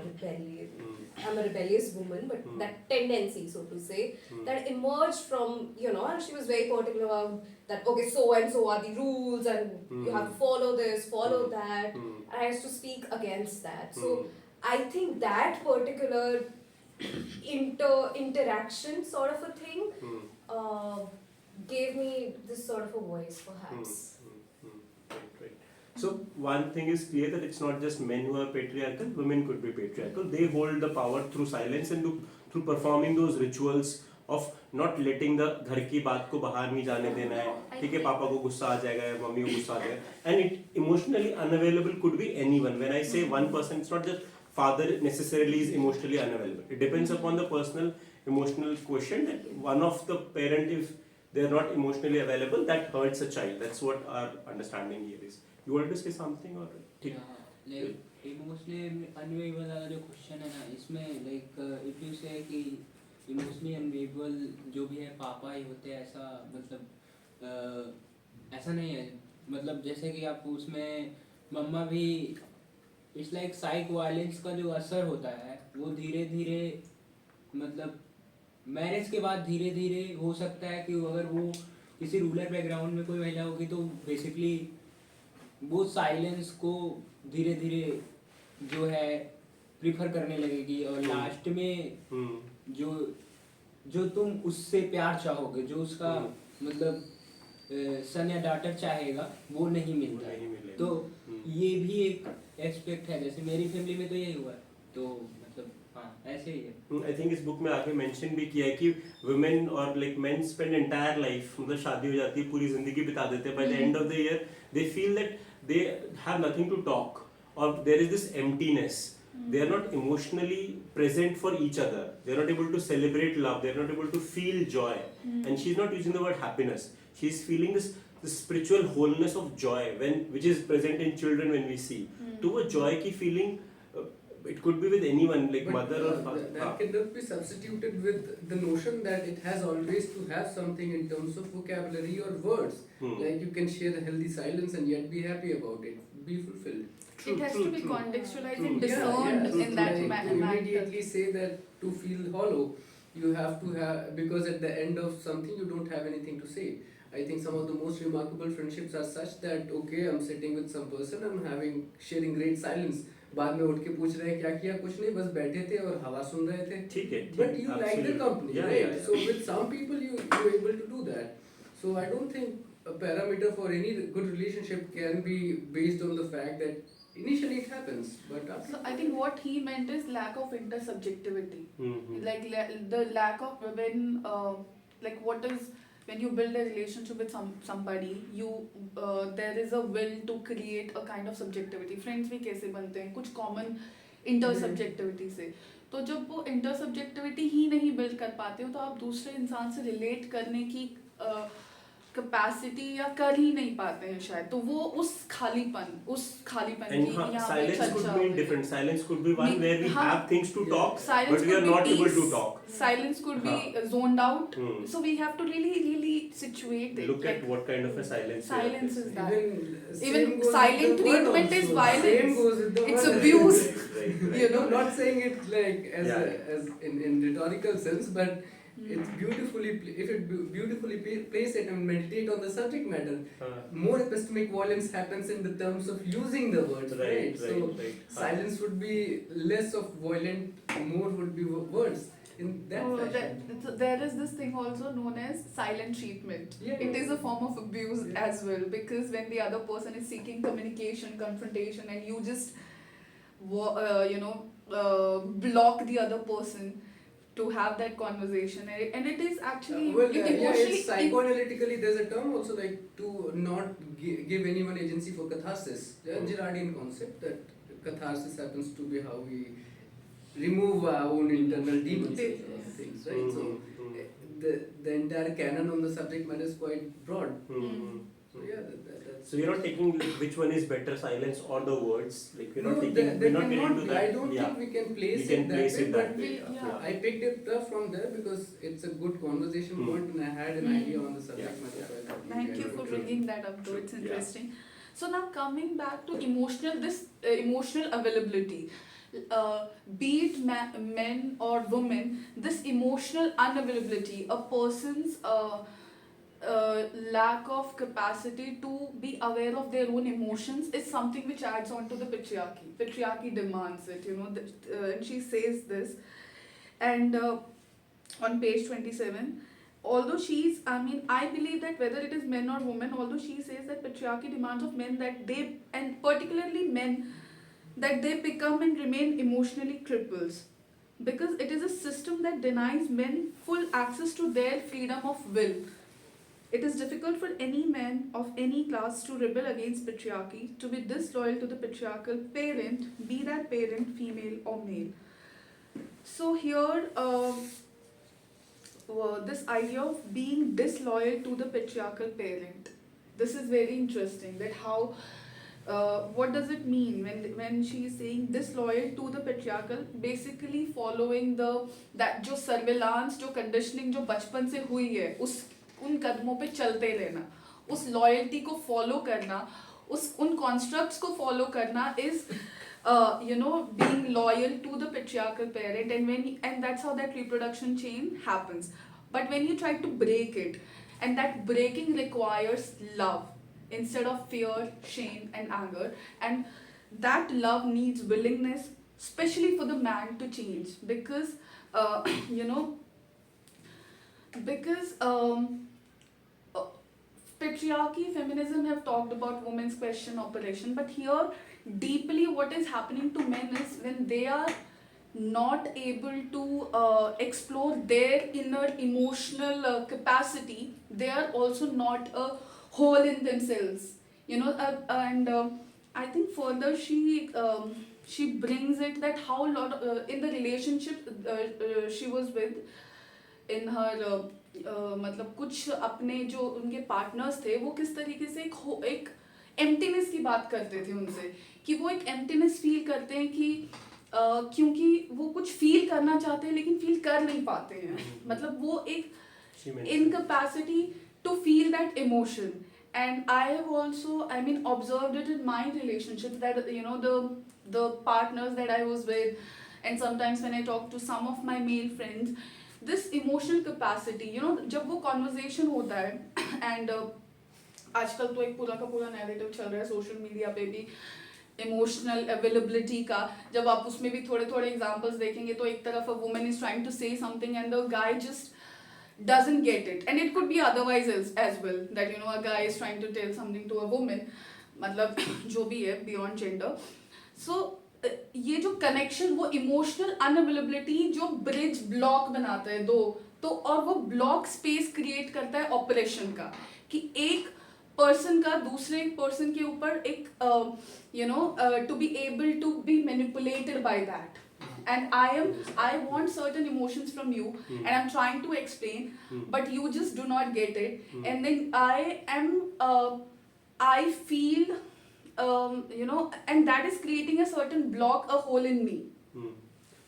a rebellious woman, but that tendency, so to say, that emerged from, you know, and she was very particular about that, okay, so and so are the rules, and you have to follow this, follow that, and I used to speak against that. So I think that particular interaction sort of a thing gave me this sort of a voice, perhaps. Right. So one thing is clear, that it's not just men who are patriarchal, women could be patriarchal. They hold the power through silence and through performing those rituals of not letting the घर की बात को बाहर नहीं जाने देना है, ठीक है, पापा को गुस्सा आ जाएगा या मम्मी को गुस्सा आ जाएगा, and it emotionally unavailable could be anyone. When I say one person, it's not just father necessarily is emotionally unavailable. It depends upon the personal emotional quotient, that one of the parent, if they're not emotionally available, that hurts a child. That's what our understanding here is. You wanted to say something, or ठीक? Like emotionally unavailable वाला जो question है ना, इसमें like if you से कि emotionally unavailable जो भी है पापा ही होते हैं, ऐसा मतलब ऐसा नहीं है. मतलब जैसे कि आप उसमें मम्मा भी, इट्स लाइक साइक वायलेंस का जो असर होता है वो धीरे धीरे, मतलब मैरिज के बाद धीरे धीरे हो सकता है कि अगर वो किसी रूरल बैकग्राउंड में कोई महिला होगी तो बेसिकली वो साइलेंस को धीरे धीरे जो है प्रिफर करने लगेगी, और लास्ट में जो तुम उससे प्यार चाहोगे, जो उसका मतलब सन या डॉटर चाहेगा, वो नहीं मिलता नहीं है. मिलेगा. तो ये भी एक एस्पेक्ट है. जैसे मेरी फैमिली में तो यही हुआ है, तो मतलब हाँ ऐसे ही है. आई थिंक इस बुक में आगे मेंशन भी किया है कि वुमेन और like main spend entire life, मतलब शादी हो जाती है, पूरी जिंदगी बिता देते हैं, by the end of the year they feel that they have nothing to talk, or there is this emptiness. They are not emotionally present for each other. They are not able to celebrate love. They are not able to feel joy. And she's not using the word happiness. She's feeling this spiritual wholeness of joy, which is present in children when we see. To a joy ki feeling, it could be with anyone, like But, mother or father. that cannot be substituted with the notion that it has always to have something in terms of vocabulary or words. Like you can share a healthy silence and yet be happy about it, be fulfilled. True, it has true, to be true. contextualized True. and Yeah, discerned true, in that true. Like, manner. to immediately say that to feel hollow, you have to have, because at the end of something you don't have anything to say. I think some of the most remarkable friendships are such that okay, I'm sitting with some person, I'm sharing great silence. बाद में उठ के पूछ रहे हैं क्या किया, कुछ नहीं, बस बैठे थे और हवा सुन रहे थे. ठीक है, But you like the absolutely. company, Yeah, right? yeah, yeah. So with some people you're able to do that. So I don't think a parameter for any good relationship can be based on the fact that initially it happens, but after So I think what he meant is lack of intersubjectivity. Mhm. Like the lack of when like what is when you build a relationship with somebody, you there is a will to create a kind of subjectivity. Friends भी कैसे बनते हैं, कुछ common intersubjectivity से. तो जब वो intersubjectivity ही नहीं build कर पाते हो, तो आप दूसरे इंसान से relate करने की कैपेसिटी या कर ही नहीं पाते हैं शायद, तो वो उस खालीपन And की यहाँ पे silence could चर्चा be हो रही है। different. Silence could be one where we हाँ, have things to talk, silence but we are could be not able to peace. talk. Silence could be हाँ. zoned out. Hmm. So we have to really situate it. Look at what kind of a silence. we are Silence is facing. that. Even Even silent treatment is violence. Same goes with the It's word. abuse. Right. You know? No, not saying it like as Yeah, a, as in rhetorical sense, but it's beautifully if it beautifully place it and meditate on the subject matter. More epistemic violence happens in the terms of using the words, right? So silence would be less of violent, more would be words in that Oh, fashion. there is this thing also known as silent treatment. Yeah. It is a form of abuse Yeah. as well, because when the other person is seeking communication, confrontation, and you just, block the other person to have that conversation, and it is actually Well, it yeah, emotionally. it's psychoanalytically there's a term also like to not give anyone agency for catharsis. Girardian concept that catharsis happens to be how we remove our own internal demons and things, right? So the entire canon on the subject matter is quite broad. So yeah, that's. So you're not taking which one is better, silence or the words. Like we're not No, taking. We're not getting into that. I don't think we can place We can it that place way, it but that way. Yeah. I picked it up from there because it's a good conversation point and I had an idea on the subject Yeah. matter. So I thought we Thank can you for do it. bringing that up though, it's Yeah. interesting. So now coming back to emotional availability, be it men or women, this emotional unavailability, a person's lack of capacity to be aware of their own emotions is something which adds on to the patriarchy. Patriarchy demands it, and she says this, and on page 27, although I believe that whether it is men or women, although she says that patriarchy demands of men that they, and particularly men, that they become and remain emotionally cripples, because it is a system that denies men full access to their freedom of will. It is difficult for any man of any class to rebel against patriarchy, to be disloyal to the patriarchal parent, be that parent female or male. So here, this idea of being disloyal to the patriarchal parent, this is very interesting, that how, what does it mean when she is saying disloyal to the patriarchal, basically following that जो surveillance, जो conditioning जो बचपन से हुई है, उन कदमों पे चलते रहना, उस लॉयल्टी को फॉलो करना, उन कॉन्स्ट्रक्ट्स को फॉलो करना is being loyal to the patriarchal parent, and that's how that reproduction chain happens. But when you try to break it, and that breaking requires love instead of fear, shame and anger, and that love needs willingness, especially for the man, to change, because patriarchy, feminism have talked about women's question operation, but here deeply what is happening to men is when they are not able to explore their inner emotional capacity, they are also not a whole in themselves, and I think further she brings it that how in the relationship she was with, in her मतलब कुछ अपने जो उनके partners थे, वो किस तरीके से एक एम्प्टीनेस की बात करते थे उनसे, कि वो एक एम्प्टीनेस फील करते हैं कि क्योंकि वो कुछ फील करना चाहते हैं लेकिन फील कर नहीं पाते हैं, मतलब वो एक incapacity to feel that emotion. And I have also, observed it in my relationships, that the partners that I was with, and sometimes when I talk to some of my male friends, this emotional capacity, जब वो conversation होता है, and आजकल तो एक पूरा का पूरा narrative चल रहा है social media पे भी emotional availability का, जब आप उसमें भी थोड़े थोड़े examples देखेंगे तो एक तरफ a woman is trying to say something and the guy just doesn't get it, and it could be otherwise as well, that a guy is trying to tell something to a woman, मतलब जो भी है beyond gender. So ये जो connection, वो emotional unavailability जो bridge block बनाता है दो, तो और वो ब्लॉक स्पेस क्रिएट करता है ऑपरेशन का, कि एक पर्सन का दूसरे पर्सन के ऊपर एक to be able to be manipulated by that, and I want certain emotions from you, and I'm trying to explain, but you just do not get it, and then I feel you know, and that is creating a certain block, a hole in me.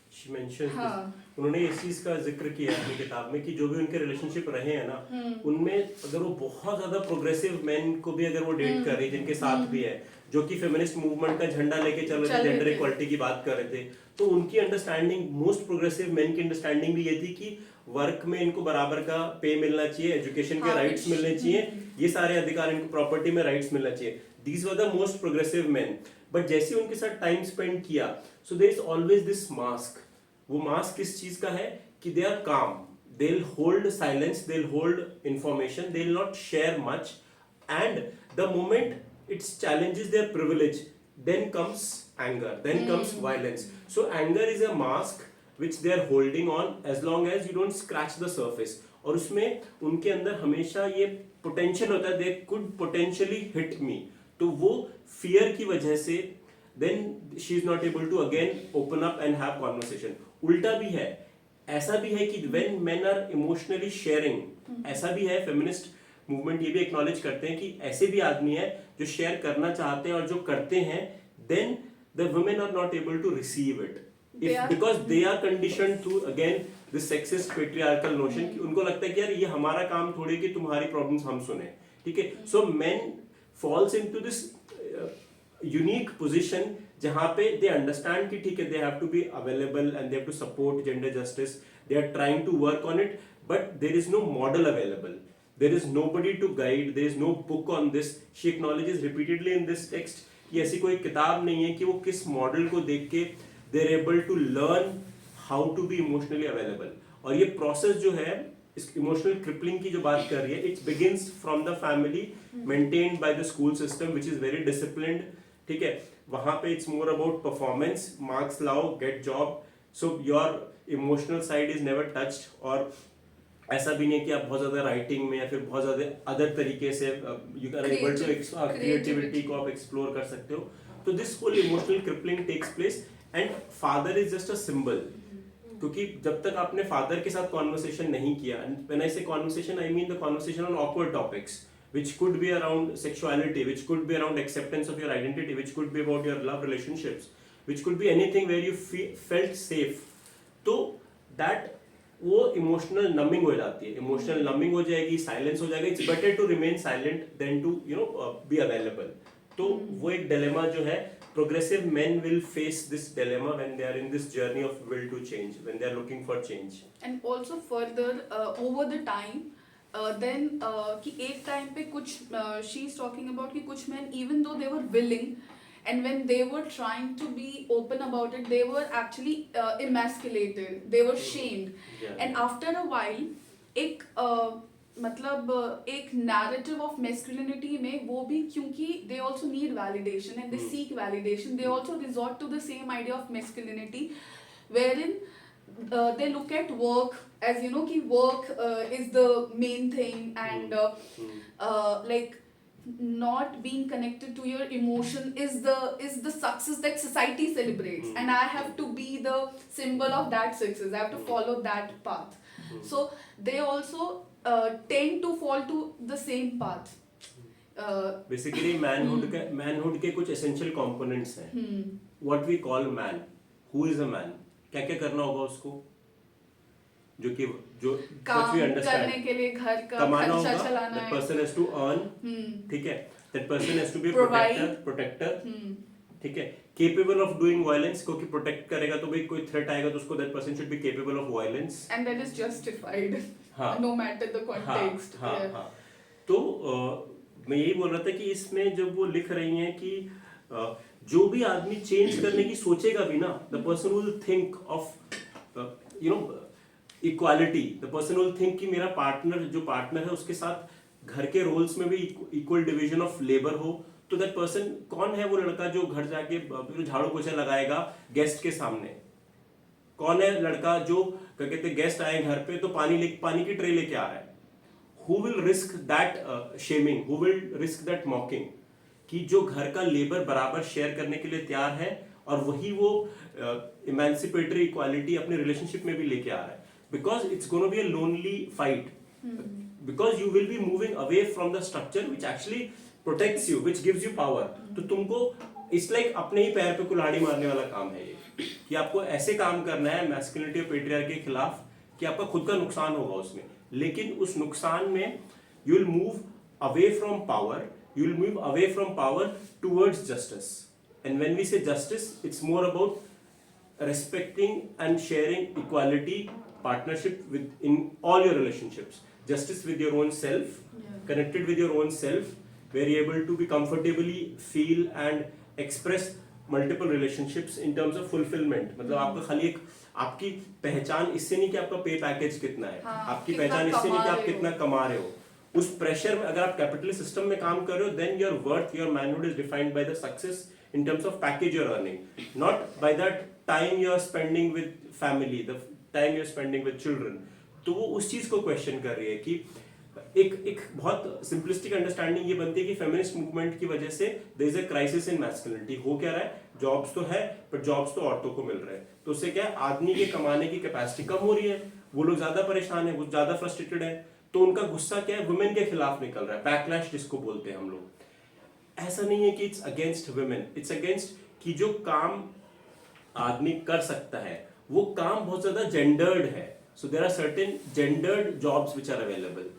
She mentions this. हाँ. उन्होंने इस चीज का जिक्र किया अपनी किताब में कि जो भी उनके रिलेशनशिप रहे हैं ना, उनमें अगर वो बहुत ज्यादा प्रोग्रेसिव मैन को भी अगर वो डेट कर रही, जिनके साथ भी है, जो कि फेमिनिस्ट मूवमेंट का झंडा लेके चल रहे थे, जेंडर इक्वालिटी की बात कर रहे थे, तो उनकी अंडरस्टैंडिंग, मोस्ट प्रोग्रेसिव मैन की अंडरस्टैंडिंग भी ये थी कि वर्क में इनको बराबर का पे मिलना चाहिए, एजुकेशन के राइट्स मिलने चाहिए, ये सारे अधिकार इनको, प्रॉपर्टी में राइट्स मिलना चाहिए. These were the most progressive men. But जैसे उनके साथ टाइम स्पेंड किया, so there is always this mask. वो मास्क किस चीज का है कि they are calm, they'll hold silence, they'll hold information, they'll not share much, and the moment it challenges their privilege, then comes anger, then comes violence. So anger is a mask which they are holding on as long as you don't scratch the surface. और उसमें उनके अंदर हमेशा ये potential होता है, they could potentially hit me. तो वो फियर की वजह से then she is not able to again open up and have conversation. उल्टा भी है, ऐसा भी है कि when men are emotionally sharing, ऐसा भी है, फेमिनिस्ट मूवमेंट ये भी एक्नॉलेज करते हैं कि ऐसे भी आदमी है जो शेयर करना चाहते हैं और जो करते हैं, then the women are not able to receive it. Because they are conditioned to again this sexist patriarchal notion कि उनको लगता है कि यार ये हमारा काम थोड़ी कि तुम्हारी प्रॉब्लम्स हम सुने, ठीक है. So men falls into this unique position जहाँ पे they understand कि ठीक है, they have to be available and they have to support gender justice, they are trying to work on it, but there is no model available, there is nobody to guide, there is no book on this. She acknowledges repeatedly in this text कि ऐसी कोई किताब नहीं है कि वो किस model को देख के they are able to learn how to be emotionally available. और ये प्रोसेस जो है, इस इमोशनल क्रिपलिंग की जो बात कर रही है, it's begins from the family, maintained by the school system which is very disciplined, ठीक है. वहां पे it's more about performance, marks लाओ, get job, so your emotional side is never touched. और ऐसा भी नहीं कि आप बहुत ज्यादा राइटिंग में या फिर बहुत ज्यादा अदर तरीके से you can able to creativity को आप एक्सप्लोर कर सकते हो. तो this whole emotional crippling takes place and father is just a symbol. क्योंकि जब तक आपने फादर के साथ कॉन्वर्सेशन नहीं किया, व्हेन आई से conversation I mean the conversation on awkward topics which could be around sexuality, which could be around acceptance of your identity, which could be about your love relationships, which could be anything where you felt safe. तो that वो emotional numbing हो जाती है, emotional numbing हो जाएगी, silence हो जाएगा. It's better to remain silent than to be available. तो वो एक डिलेमा जो है, progressive men will face this dilemma when they are in this journey of will to change, when they are looking for change. And also further over the time then कि एक time पे कुछ she is talking about कि कुछ men even though they were willing and when they were trying to be open about it, they were actually emasculated, they were shamed. Yeah. And after a while एक मतलब एक narrative of masculinity में वो भी, क्योंकि they also need validation and they seek validation, they also resort to the same idea of masculinity wherein they look at work as कि work is the main thing and like not being connected to your emotion is the success that society celebrates, and I have to be the symbol of that success, I have to follow that path. So they also tend to fall to the same path. Basically manhood के कुछ essential components हैं. What we call man. Who is a man? क्या क्या करना होगा उसको, जो कि जो काम करने के लिए, घर का खर्चा चलाना है. That person has to earn, ठीक है. That person has to be a protector, ठीक है. Capable of doing violence, क्योंकि protect करेगा तो भाई कोई threat आएगा तो उसको that person should be capable of violence. And that is justified, no matter the context. हाँ. तो मैं यही बोल रहा था कि इसमें जब वो लिख रही हैं कि जो भी आदमी चेंज करने की सोचेगा भी ना, the person will think of equality, the person will think कि मेरा जो पार्टनर है उसके साथ घर के रोल्स में भी इक्वल डिवीजन ऑफ लेबर हो. तो दैट पर्सन कौन है? वो लड़का जो घर जाके झाड़ू पोछा लगाएगा गेस्ट के सामने. कौन है लड़का जो क्या कहते गेस्ट आए घर पे तो पानी की ट्रे लेके आ रहा है? Who will risk that shaming, who will risk that मॉकिंग? कि जो घर का लेबर बराबर शेयर करने के लिए तैयार है और वही वो इमेंसिपेटरी इक्वालिटी अपने रिलेशनशिप में भी लेके आ रहा है, because it's gonna be a lonely fight, because you will be moving away from the structure which actually protects you, which gives you power. तो तुमको इट्स लाइक अपने ही पैर पे कुल्हाड़ी मारने वाला काम है ये, कि आपको ऐसे काम करना है मैस्कुलिनिटी और पेट्रियार्की के खिलाफ कि आपका खुद का नुकसान होगा उसमें, लेकिन उस नुकसान में you will move away from power, you will move away from power towards justice. And when we say justice, it's more about respecting and sharing equality, partnership with in all your relationships. Justice with your own self, connected with your own self, where you're able to be comfortably feel and express multiple relationships in terms of fulfillment. मतलब आपका खाली एक आपकी पहचान इससे नहीं कि आपका पे पैकेज कितना है, आपकी पहचान इससे नहीं कि आप कितना कमा रहे हो। उस प्रेशर में अगर आप कैपिटलिस्ट सिस्टम में काम कर रहे हो, then your worth, your manhood is defined by the success in terms of package your earning, not by that time you are spending with family, the time you are spending with children. तो वो उस चीज को question कर रही है कि एक बहुत सिंपलिस्टिक अंडरस्टैंडिंग ये बनती है कि फेमिनिस्ट मूवमेंट की वजह से there is a crisis in masculinity. हो क्या रहा है, जॉब्स तो है पर जॉब्स तो औरतों को मिल रहे हैं, तो उससे क्या है, आदमी के कमाने की कैपेसिटी कम हो रही है, वो लोग ज्यादा परेशान है, वो ज्यादा फ्रस्ट्रेटेड है, तो उनका गुस्सा क्या है, वुमेन के खिलाफ निकल रहा है, बैकलैश जिसको बोलते हैं हम लोग। ऐसा नहीं है कि it's against women, it's against कि जो काम आदमी कर सकता है वो काम बहुत ज्यादा जेंडर्ड है, so there are certain gendered jobs which are available.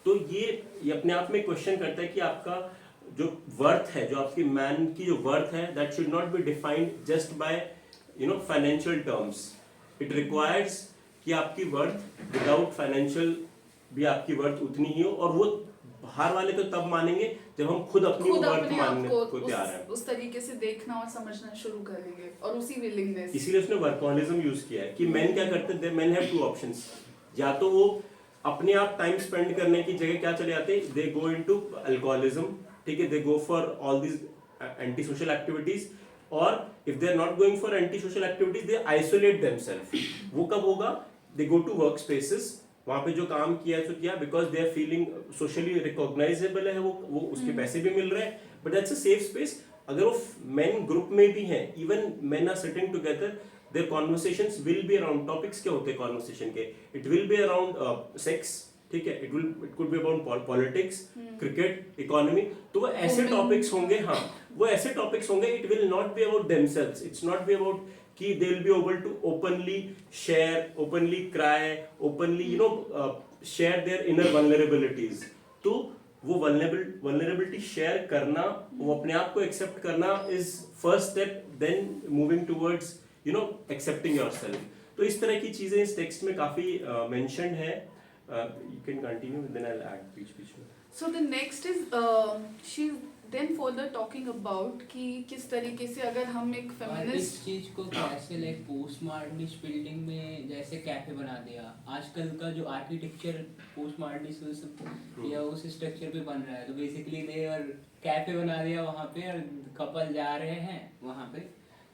तो ये अपने आप में क्वेश्चन करता है कि आपका जो वर्थ है, जो आपकी मैन की जो वर्थ है, that should not be defined just by financial terms. It requires कि आपकी वर्थ विदाउट फाइनेंशियल भी आपकी वर्थ उतनी ही हो, और वो बाहर वाले तो तब मानेंगे जब हम खुद अपनी वर्थ अपने आप मानने को तैयार हैं। उस तरीके से देखना और समझना शुरू करेंगे और उसी विलिंगनेस। इसीलिए उसने वर्कहॉलिज्म यूज किया है कि मेन क्या करते हैं, मेन हैव टू ऑप्शंस, या तो वो अपने आप टाइम स्पेंड करने की जगह क्या चले जाते हैं, दे गो इनटू अल्कोहलिज्म, ठीक है, they go for all this anti social activities, और if they are not going for anti social activities they isolate themselves. वो कब होगा, they go to work spaces, वहां पे जो काम किया तो किया, because they are feeling socially recognisable है, वो उसके पैसे भी मिल रहे हैं, but that's a safe space. अगर वो मेन ग्रुप में भी हैं, even men are sitting together, there conversations will be around, topics क्या होते हैं कॉन्वर्सेशन के, it will be around sex, ठीक है, it could be about politics, cricket, economy, तो वो ऐसे टॉपिक्स होंगे, हाँ वो ऐसे टॉपिक्स होंगे, it will not be about themselves, it's not be about कि they will be able to openly share, openly cry, openly share their inner vulnerabilities. तो वो vulnerability share करना, वो अपने आप को accept करना is first step, then moving towards accepting yourself. तो इस तरह की चीजें इस टेक्स्ट में काफी mentioned है। You can continue, then I'll add बीच में। So the next is she then further talking about कि किस तरीके से अगर हम एक और इस फेमिनिस्ट चीज को कैसे लाइक पोस्ट मॉडर्निस्ट बिल्डिंग में जैसे कैफे बना दिया, आजकल का जो आर्किटेक्चर पोस्ट मॉडर्निस्ट या उस स्ट्रक्चर पे बन रहा है, तो बेसिकली दे और कैफे बना दिया वहाँ पे, और कपल जा रहे हैं वहाँ पे।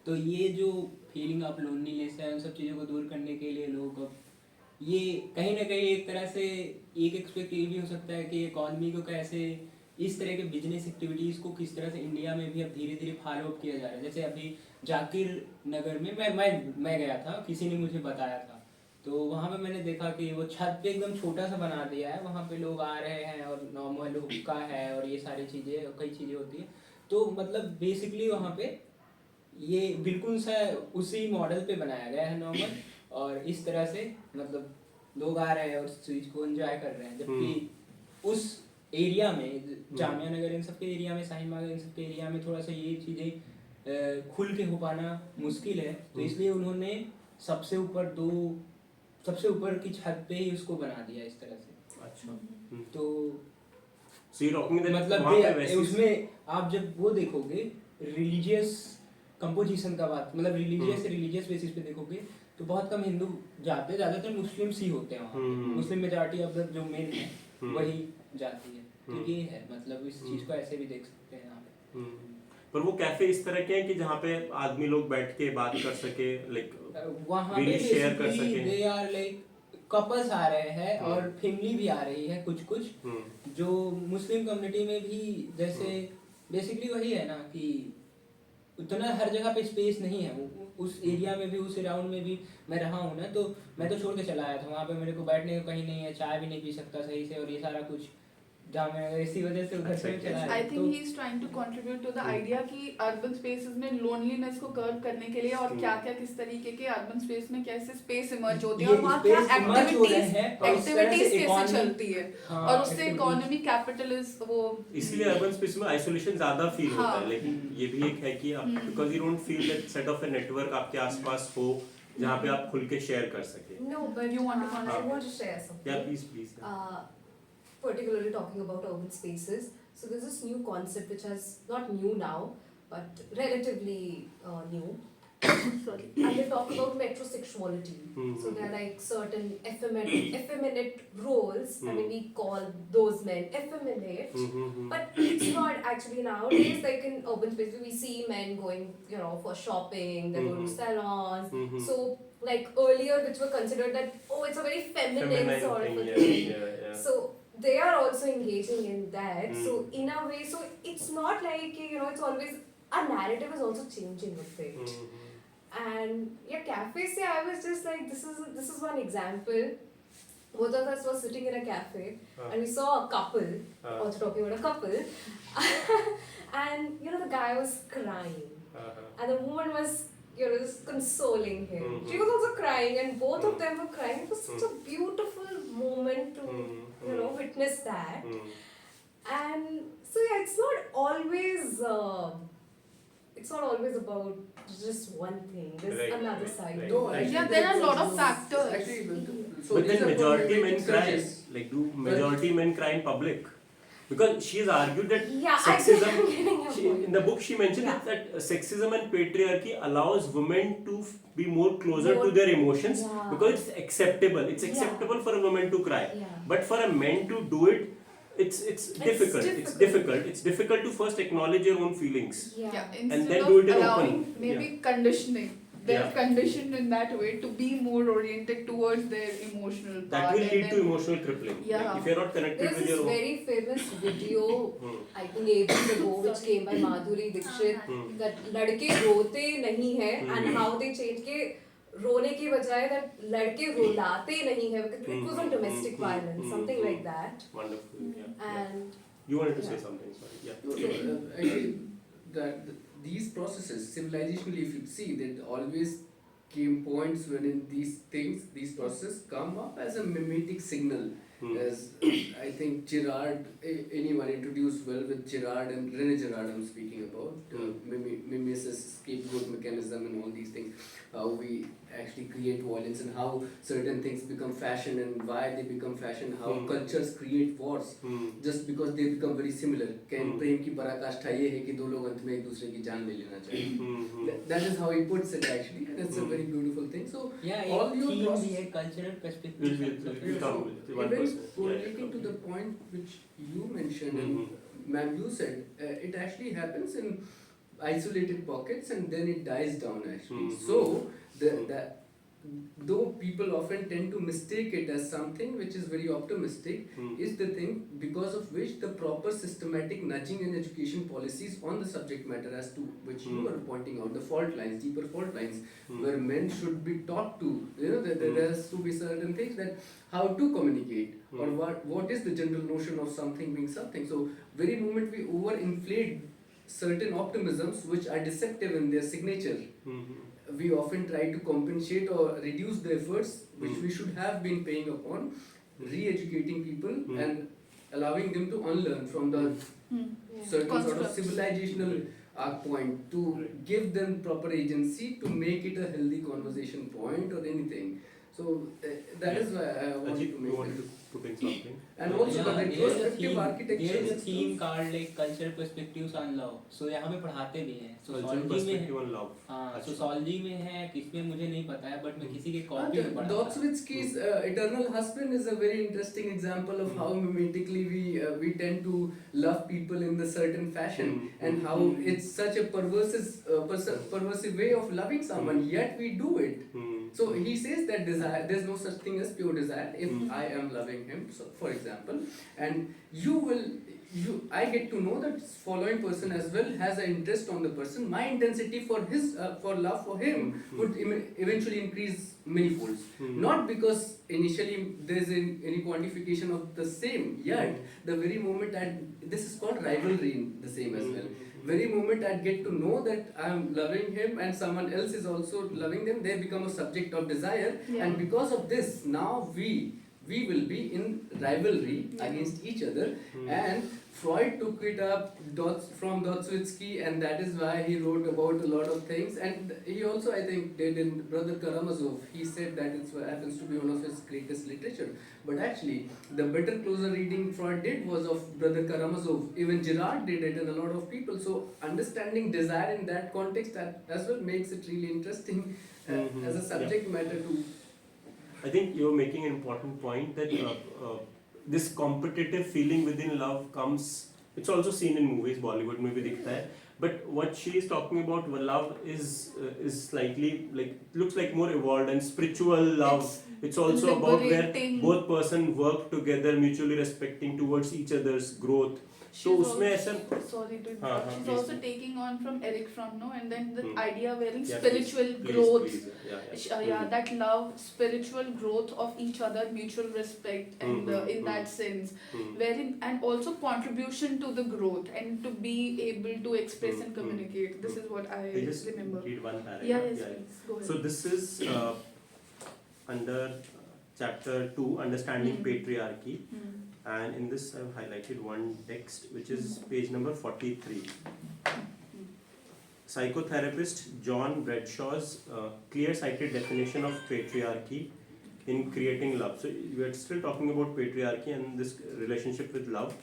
तो ये जो फीलिंग ऑफ लोनलीनेस है, उन सब चीज़ों को दूर करने के लिए लोग अब ये कहीं ना कहीं एक तरह से एक एक्सपेक्ट ये भी हो सकता है कि इकॉनमी को कैसे इस तरह के बिजनेस एक्टिविटीज़ को किस तरह से इंडिया में भी अब धीरे धीरे फॉलो अप किया जा रहा है। जैसे अभी जाकिर नगर में मैं गया था, किसी ने मुझे बताया था, तो वहाँ पे मैंने देखा कि वो छत पे एकदम छोटा सा बना दिया है, वहाँ पे लोग आ रहे हैं और नॉर्मल हुक्का है और ये सारी चीज़ें, कई चीज़ें होती हैं। तो मतलब बेसिकली वहाँ पे ये बिल्कुल सा उसी मॉडल पे बनाया गया है नॉर्मल, और इस तरह से मतलब लोग आ रहे हैं और उस चीज़ को एंजॉय कर रहे हैं। जबकि उस एरिया में, जामिया नगर इन सब के एरिया में, शाहीन बाग इन सब के एरिया में थोड़ा सा ये चीज़ें खुल के हो पाना मुश्किल है, तो इसलिए उन्होंने सबसे ऊपर की छत पे ही उसको बना दिया इस तरह से। अच्छा, तो मतलब उसमें आप जब वो देखोगे रिलीजियस कंपोजिशन का बात, मतलब रिलीजियस बेसिस पे देखोगे तो बहुत कम हिंदू जाते हैं, ज़्यादातर मुस्लिम्स ही होते हैं वहाँ पे। मुस्लिम मेजॉरिटी ऑफ द जो मेन है वही जाती है। तो ये है, मतलब इस चीज़ को ऐसे भी देख सकते हैं यहाँ पे। पर वो कैफे इस तरह के हैं कि जहाँ पे आदमी लोग बैठ के बात कर सके, लाइक वहाँ पे शेयर कर सके, दे आर लाइक कपल्स आ रहे हैं और फैमिली भी आ रही है कुछ जो मुस्लिम कम्युनिटी में भी, जैसे बेसिकली वही है ना कि उतना हर जगह पे स्पेस नहीं है। उस एरिया में भी, उस अराउंड में भी मैं रहा हूँ ना, तो मैं तो छोड़ के चला आया था। वहाँ पे मेरे को बैठने को कहीं नहीं है, चाय भी नहीं पी सकता सही से, और ये सारा कुछ जहाँ मैं इसी वजह से उधर से चला आया। I तो think he's trying to contribute to the idea कि urban spaces में loneliness को curb करने के लिए और क्या क्या किस तरीके के urban space में कैसे space emerge होते हैं और वहाँ क्या activities कैसे चलती है और उससे economy capitalist वो इसलिए अर्बन स्पेस में आइसोलेशन ज्यादा फील होता है, हाँ। लेकिन ये भी एक है कि आप because you don't feel that set of a network आपके आसपास हो जहाँ पे आप खुल के शेयर कर सके। No, but You want to I contribute? want to share something. या please Particularly talking about urban spaces. So there's this new concept which has not new now, but relatively new. sorry And they talk about metrosexuality. So there are like certain effeminate roles. I mean, we call those men effeminate. But it's not actually nowadays. Like in urban spaces, we see men going, you know, for shopping. They go to salons. So like earlier, which were considered that it's a very feminine sort of a thing. So they are also engaging in that. So in a way, so it's not like, you know, it's always our narrative is also changing with it. And yeah, cafes. Yeah, I was just like, this is one example. Both of us were sitting in a cafe and we saw a couple. Also talking about a couple, and you know the guy was crying, and the woman was, you know, just consoling him. She was also crying, and both of them were crying. It was such a beautiful moment to you know witness that. And so yeah, it's not always about just one thing. There's Right, another right, side. right. to No, it. Yeah, there are a lot of factors. Actually, But these then are majority problematic men cry. searches. Like, do majority men cry in public? Because she has argued that Yeah, I think I'm sexism. getting your point. In the book, she mentioned Yeah. that sexism and patriarchy allows women to be more closer More- to their emotions Yeah. because it's acceptable. It's Yeah. acceptable for a woman to cry, Yeah. but for a man to do it, it's difficult. It's difficult. It's difficult to first acknowledge your own feelings. Yeah. instead then of do it in allowing open. maybe conditioning, they're Yeah. conditioned in that way to be more oriented towards their emotional That part, will and lead to then- emotional crippling. Yeah. Like if you're not connected There was with this your own. very famous video, I think ages ago, which came by Madhuri Dixit, that लड़के रोते नहीं है and how they change के रोने के बजाय that लड़के रुलाते नहीं है because it was on domestic violence, something like that. Wonderful. Yeah. And You wanted to say Yeah. something. Sorry. Yeah. No, actually, these processes, civilizationally, if you see, that always came points when in these processes come up as a mimetic signal. As I think Girard, anyone introduced well with Girard and René Girard, I'm speaking about, mimesis, scapegoat mechanism, and all these things. How we actually create violence and how certain things become fashion and why they become fashion. How cultures create wars just because they become very similar. Can प्रेम की पराकाष्ठा ये है कि दो लोग अंत में एक दूसरे की जान ले लेना चाहिए. That is how he puts it actually, and it's a very beautiful thing. So yeah, all your theme process- भी है, cultural perspective. We'll come with So, 1%. even correlating to the point which you mentioned and ma'am you said, it actually happens in isolated pockets and then it dies down actually. So though people often tend to mistake it as something which is very optimistic, is the thing because of which the proper systematic nudging and education policies on the subject matter as to which you are pointing out, the fault lines, deeper fault lines, where men should be taught to, you know, there has to be certain things that how to communicate or what is the general notion of something being something. So very moment we overinflate certain optimisms which are deceptive in their signature, we often try to compensate or reduce the efforts which we should have been paying upon re-educating people and allowing them to unlearn from the certain sort of Constructs. civilizational point to give them proper agency to make it a healthy conversation point or anything. So that is why I want Ajit, to you make wanted it. to put in something. And also the there is a retrospective theme, architecture. there is a theme called like cultural perspectives on love. So यहाँ पे पढ़ाते भी हैं. Cultural Sociology में perspective है. on love. हाँ, अच्छा. sociology में है, किसमें मुझे नहीं पता है, but मैं किसी के copy में पढ़ा था. Dostoevsky's Eternal Husband is a very interesting example of how mimetically we tend to love people in a certain fashion and how it's such a perversive way of loving someone, yet we do it. So he says that desire, there's no such thing as pure desire. If I am loving him, so for example, and I get to know that following person as well has an interest on the person. My intensity for his for love for him would eventually increase many folds. Not because initially there is any quantification of the same. Yet the very moment that this is called rivalry in the same as well. Very moment I get to know that I am loving him and someone else is also loving them, they become a subject of desire, Yeah. and because of this, now we will be in rivalry against each other. And Freud took it up from Dostoevsky, and that is why he wrote about a lot of things. And he also, I think, did in Brother Karamazov. He said that it happens to be one of his greatest literature. But actually, the better, closer reading Freud did was of Brother Karamazov. Even Girard did it, and a lot of people. So understanding desire in that context as well makes it really interesting as a subject matter to. I think you're making an important point that this competitive feeling within love comes, it's also seen in movies, Bollywood में भी दिखता है. But what she is talking about, love is slightly like, looks like more evolved and spiritual love. It's also about where liberating. both person work together, mutually respecting towards each other's growth. So She's उसमें ऐसा sorry to हाँ, interrupt. हाँ, She's please, also please. taking on from Eric Fromm, no, and then the idea wherein Yeah, spiritual please, growth, please, yeah. yeah, that love, spiritual growth of each other, mutual respect, and in that sense, wherein and also contribution to the growth and to be able to express and communicate. This is what I just remember. read one paragraph. Yes, please go ahead. So this is under chapter 2, Understanding Patriarchy. And in this I've highlighted one text which is page number 43. Psychotherapist John Bradshaw's clear-sighted definition of patriarchy in creating love. So we are still talking about patriarchy and this relationship with love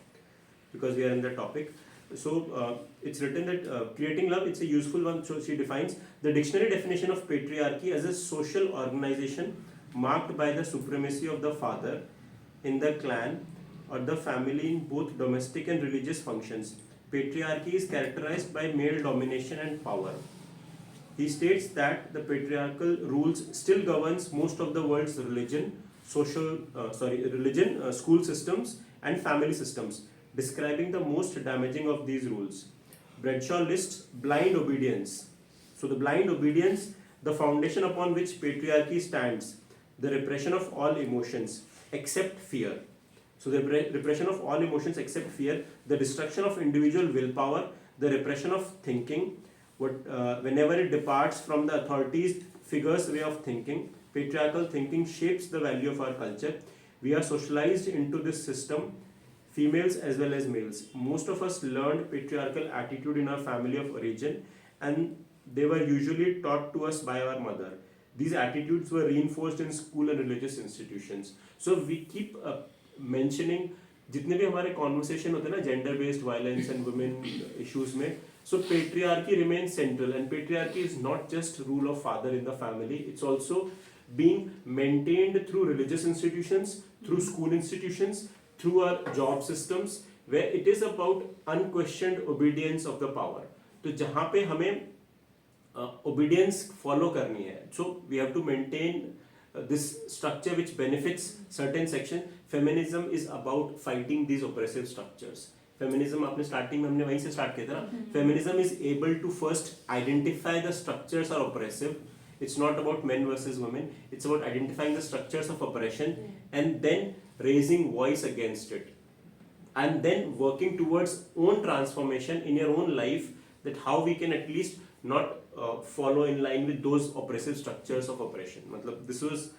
because we are in the topic. So it's written that creating love, it's a useful one. So she defines the dictionary definition of patriarchy as a social organization marked by the supremacy of the father in the clan or the family in both domestic and religious functions. Patriarchy is characterized by male domination and power. He states that the patriarchal rules still governs most of the world's religion, school systems and family systems, describing the most damaging of these rules. Bradshaw lists blind obedience. So the blind obedience, the foundation upon which patriarchy stands, the repression of all emotions except fear. So the repression of all emotions except fear, the destruction of individual willpower, the repression of thinking, whenever it departs from the authorities' figures' way of thinking, patriarchal thinking shapes the value of our culture. We are socialized into this system, females as well as males. Most of us learned patriarchal attitude in our family of origin, and they were usually taught to us by our mother. These attitudes were reinforced in school and religious institutions. So we keep mentioning जितने भी हमारे conversation होते हैं ना gender based violence and women issues में, so patriarchy remains central, and patriarchy is not just rule of father in the family, it's also being maintained through religious institutions, through school institutions, through our job systems, where it is about unquestioned obedience of the power. तो जहाँ पे हमें obedience follow करनी है, so we have to maintain this structure which benefits certain section. Feminism is about fighting these oppressive structures. Feminism आपने starting में हमने वहीं से start किया था ना. Feminism is able to first identify the structures are oppressive. It's not about men versus women. It's about identifying the structures of oppression and then raising voice against it. And then working towards own transformation in your own life, that how we can at least not follow in line with those oppressive structures of oppression. Matlab, this was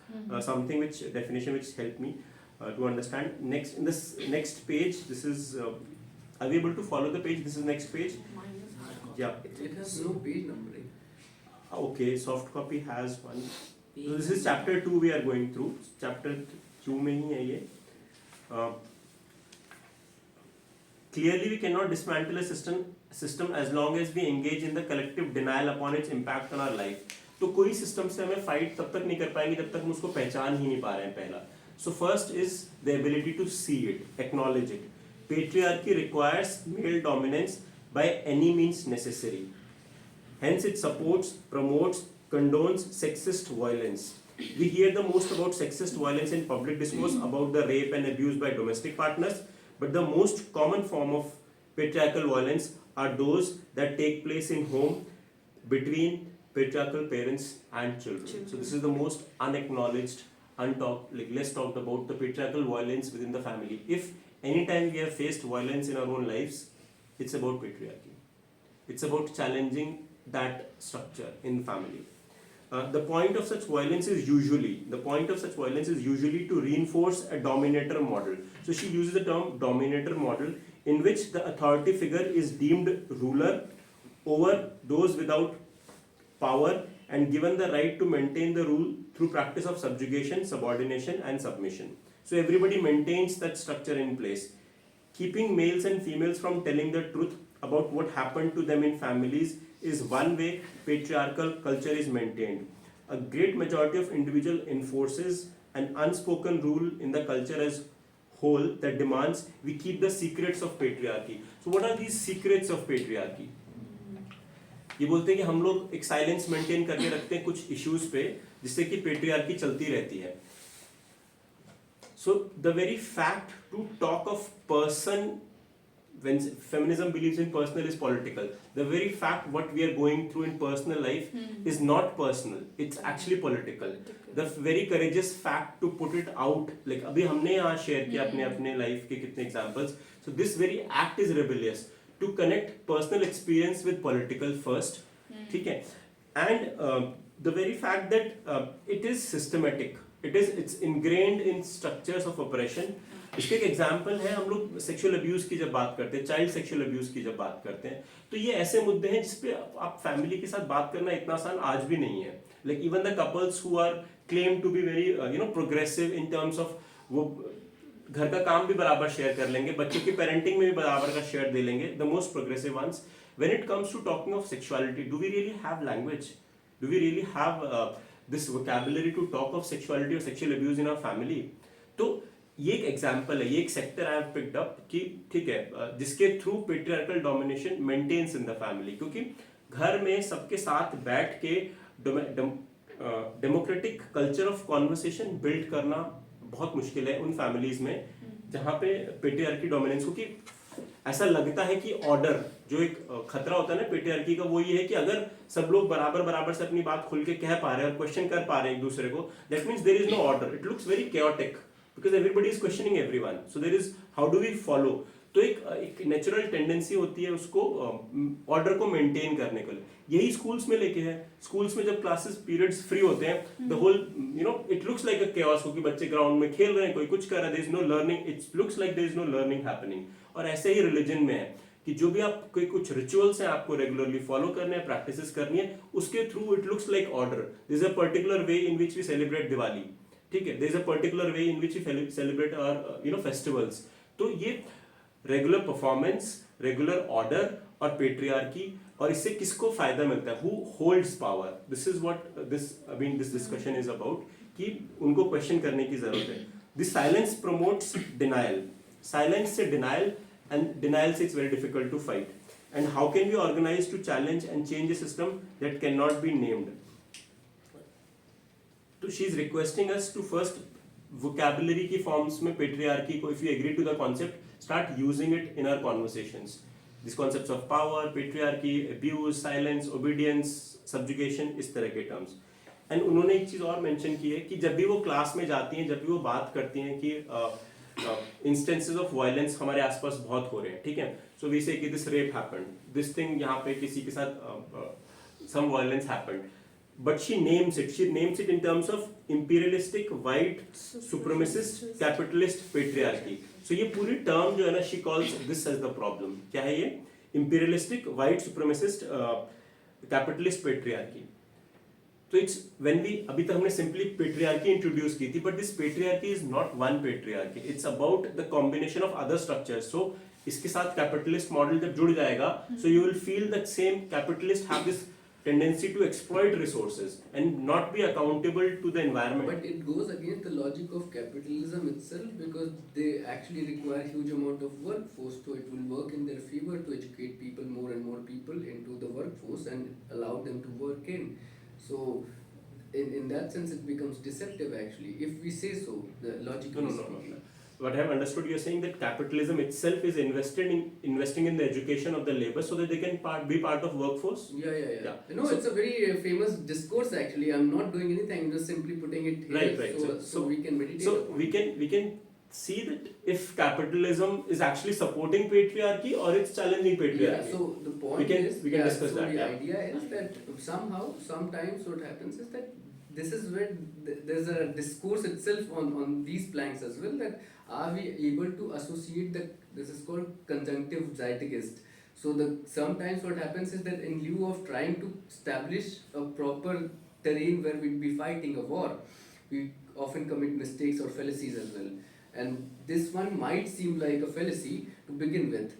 something definition which helped me to understand. Next, in this next page, this is, are we able to follow the page? This is next page. Yeah. It has no page numbering. Okay, soft copy has one. So this is chapter 2 we are going through. Chapter 2 में ही है ये. Clearly, we cannot dismantle a system as long as we engage in the collective denial upon its impact on our life. तो कोई system से हमें fight तब तक नहीं कर पाएंगे जब तक हम उसको पहचान ही नहीं पा रहे हैं पहला. So first is the ability to see it, acknowledge it. Patriarchy requires male dominance by any means necessary. Hence, it supports, promotes, condones sexist violence. We hear the most about sexist violence in public discourse about the rape and abuse by domestic partners. but the most common form of patriarchal violence are those that take place in home between patriarchal parents and children. So this is the most unacknowledged, untalked, like less talked about, the patriarchal violence within the family. If anytime we have faced violence in our own lives, it's about patriarchy. It's about challenging that structure in family. The point of such violence is usually to reinforce a dominator model. So she uses the term dominator model, in which the authority figure is deemed ruler over those without power and given the right to maintain the rule through practice of subjugation, subordination and submission. So everybody maintains that structure in place, keeping males and females from telling the truth about what happened to them in families is one way patriarchal culture is maintained. A great majority of individual enforces an unspoken rule in the culture as whole that demands we keep the secrets of patriarchy. So what are these secrets of patriarchy? ये बोलते हैं कि हम लोग एक silence maintain करके रखते हैं कुछ इश्यूज पे जिससे कि पेट्रियार्की चलती रहती है. So the very fact to talk of person, when feminism believes in personal is political, the very fact what we are going through in personal life is not personal, it's actually political. The very courageous fact to put it out, like अभी हमने यहाँ share किया अपने life के कितने examples. So this very act is rebellious to connect personal experience with political first, ठीक है? And the very fact that it is systematic, it's ingrained in structures of oppression. इसके एक एग्जाम्पल है, हम लोग सेक्सुअल अब्यूज की जब बात करते हैं, चाइल्ड सेक्सुअल अब्यूज की जब बात करते हैं, तो ये ऐसे मुद्दे हैं जिसपे आप फैमिली के साथ बात करना इतना आसान आज भी नहीं है. Like even the couples who are claim to be very progressive in terms of, वो घर का काम भी बराबर शेयर कर लेंगे, बच्चों की पेरेंटिंग में भी बराबर का शेयर दे लेंगे, the most progressive ones. When it comes to talking of sexuality, do we really have language, do we really have this vocabulary to talk of sexuality और sexual abuse in our family? तो ये एक example है, ये एक sector I have picked up कि ठीक है, जिसके through patriarchal domination maintains in the family. क्योंकि घर में सबके साथ बैठ के democratic culture of conversation build करना बहुत मुश्किल है उन फैमिलीज में जहाँ पे पेट्रियार्की डोमिनेंस. क्योंकि ऐसा लगता है कि ऑर्डर, जो एक खतरा होता है ना पेट्रियार्की का, वो ये है कि अगर सब लोग बराबर से अपनी बात खुल के कह पा रहे हैं और क्वेश्चन कर पा रहे हैं एक दूसरे को, that means there is no order. It looks very chaotic because everybody is questioning everyone. So there is, how do we follow? तो एक नेचुरल टेंडेंसी होती है उसको ऑर्डर को मेंटेन करने के लिए. यही स्कूल्स में लेके है. स्कूल्स में जब क्लासेस पीरियड्स फ्री होते हैं, the whole it looks like a chaos, क्योंकि बच्चे ग्राउंड में खेल रहे हैं, कोई कुछ कर रहा है, there is no learning, it looks like there is no learning happening. और ऐसे ही रिलीजन में है कि जो भी आप कोई कुछ रिचुअल्स हैं आपको रेगुलरली फॉलो करने हैं, प्रैक्टिसेस करनी है, उसके through it looks like order. There is a particular way in which we celebrate Diwali, ठीक है, there is a particular way in which we celebrate our festivals. तो ये रेगुलर परफॉर्मेंस, रेगुलर ऑर्डर और पेट्रियार्की, और इससे किसको फायदा मिलता है? Who holds power? This is what this discussion is about, कि उनको क्वेश्चन करने की जरूरत है. This silence promotes denial. Silence से डिनायल, and denial से it's very difficult to fight. And how can we organize to challenge and change a system that cannot be named? So she is requesting us to first vocabulary की forms में patriarchy को, if we agree to the concept, start using it in our conversations. These concepts of power, patriarchy, abuse, silence, obedience, subjugation, इस तरह के terms. And उन्होंने एक चीज और mention की है कि जब भी वो क्लास में जाती हैं, जब भी वो बात करती हैं कि इंस्टेंसेस ऑफ वायलेंस हमारे आसपास बहुत हो रहे हैं, ठीक है, सो वी से कि this rape happened, this thing, यहाँ पे किसी के साथ some violence happened, but she names it in terms of imperialistic white supremacist capitalist patriarchy. So ये पूरी टर्म जो है ना, she calls this as the problem. क्या है ये? Imperialistic white supremacist capitalist patriarchy. तो इट्स व्हेन वी, अभी तक हमने सिंपली पेट्रियार्की इंट्रोड्यूस की थी, but this patriarchy is not one patriarchy, it's about the combination of other structures. So इसके साथ कैपिटलिस्ट मॉडल जब जुड़ जाएगा, so you will feel that same capitalist have this tendency to exploit resources and not be accountable to the environment. But it goes against the logic of capitalism itself, because they actually require huge amount of workforce, so it will work in their favor to educate people, more and more people into the workforce and allow them to work in. So in that sense it becomes deceptive actually, if we say so, the logic No. what I have understood, you're saying that capitalism itself is investing in the education of the labor so that they can be part of workforce. Yeah. Yeah. You know, So- it's a very famous discourse actually. I'm not doing anything, I'm just simply putting it here Right. so we can meditate So upon we can see that if capitalism is actually supporting patriarchy or it's challenging patriarchy. Yeah, so the point We can- is, we can discuss so that, the yeah. idea is that somehow, sometimes what happens is that this is where there's a discourse itself on these planks as well, that are we able to associate that this is called conjunctive zeitgeist. So sometimes what happens is that in lieu of trying to establish a proper terrain where we'd be fighting a war, we often commit mistakes or fallacies as well. And this one might seem like a fallacy to begin with,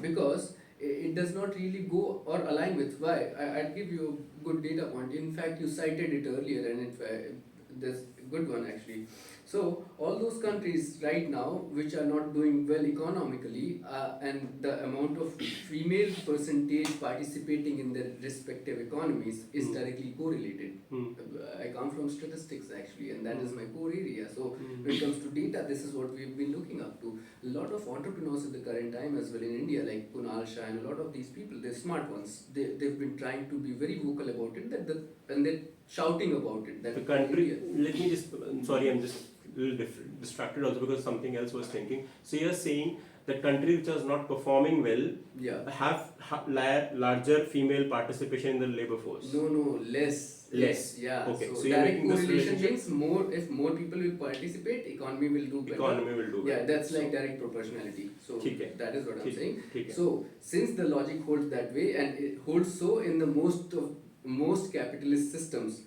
because it does not really go or align with why. I'll give you a good data point. In fact, you cited it earlier, and there's a good one actually. So all those countries right now which are not doing well economically, and the amount of female percentage participating in their respective economies is directly correlated. I come from statistics actually, and that is my core area. So when it comes to data, this is what we've been looking up to. A lot of entrepreneurs at the current time as well in India, like Kunal Shah and a lot of these people, they're smart ones. They've been trying to be very vocal about it, and they're shouting about it. That The country, India, let me just, sorry, I'm just a little distracted also because something else was thinking. So you're saying that countries which are not performing well yeah. have larger female participation in the labor force. No, less. Less. Yeah. Okay, so So you're direct making this correlation relationship- means more. If more people will participate, economy will do better. Economy will do Yeah, well. that's like direct proportionality. So ठीक है. that is what I'm ठीक saying. ठीक है. So since the logic holds that way, and it holds so in the most capitalist systems,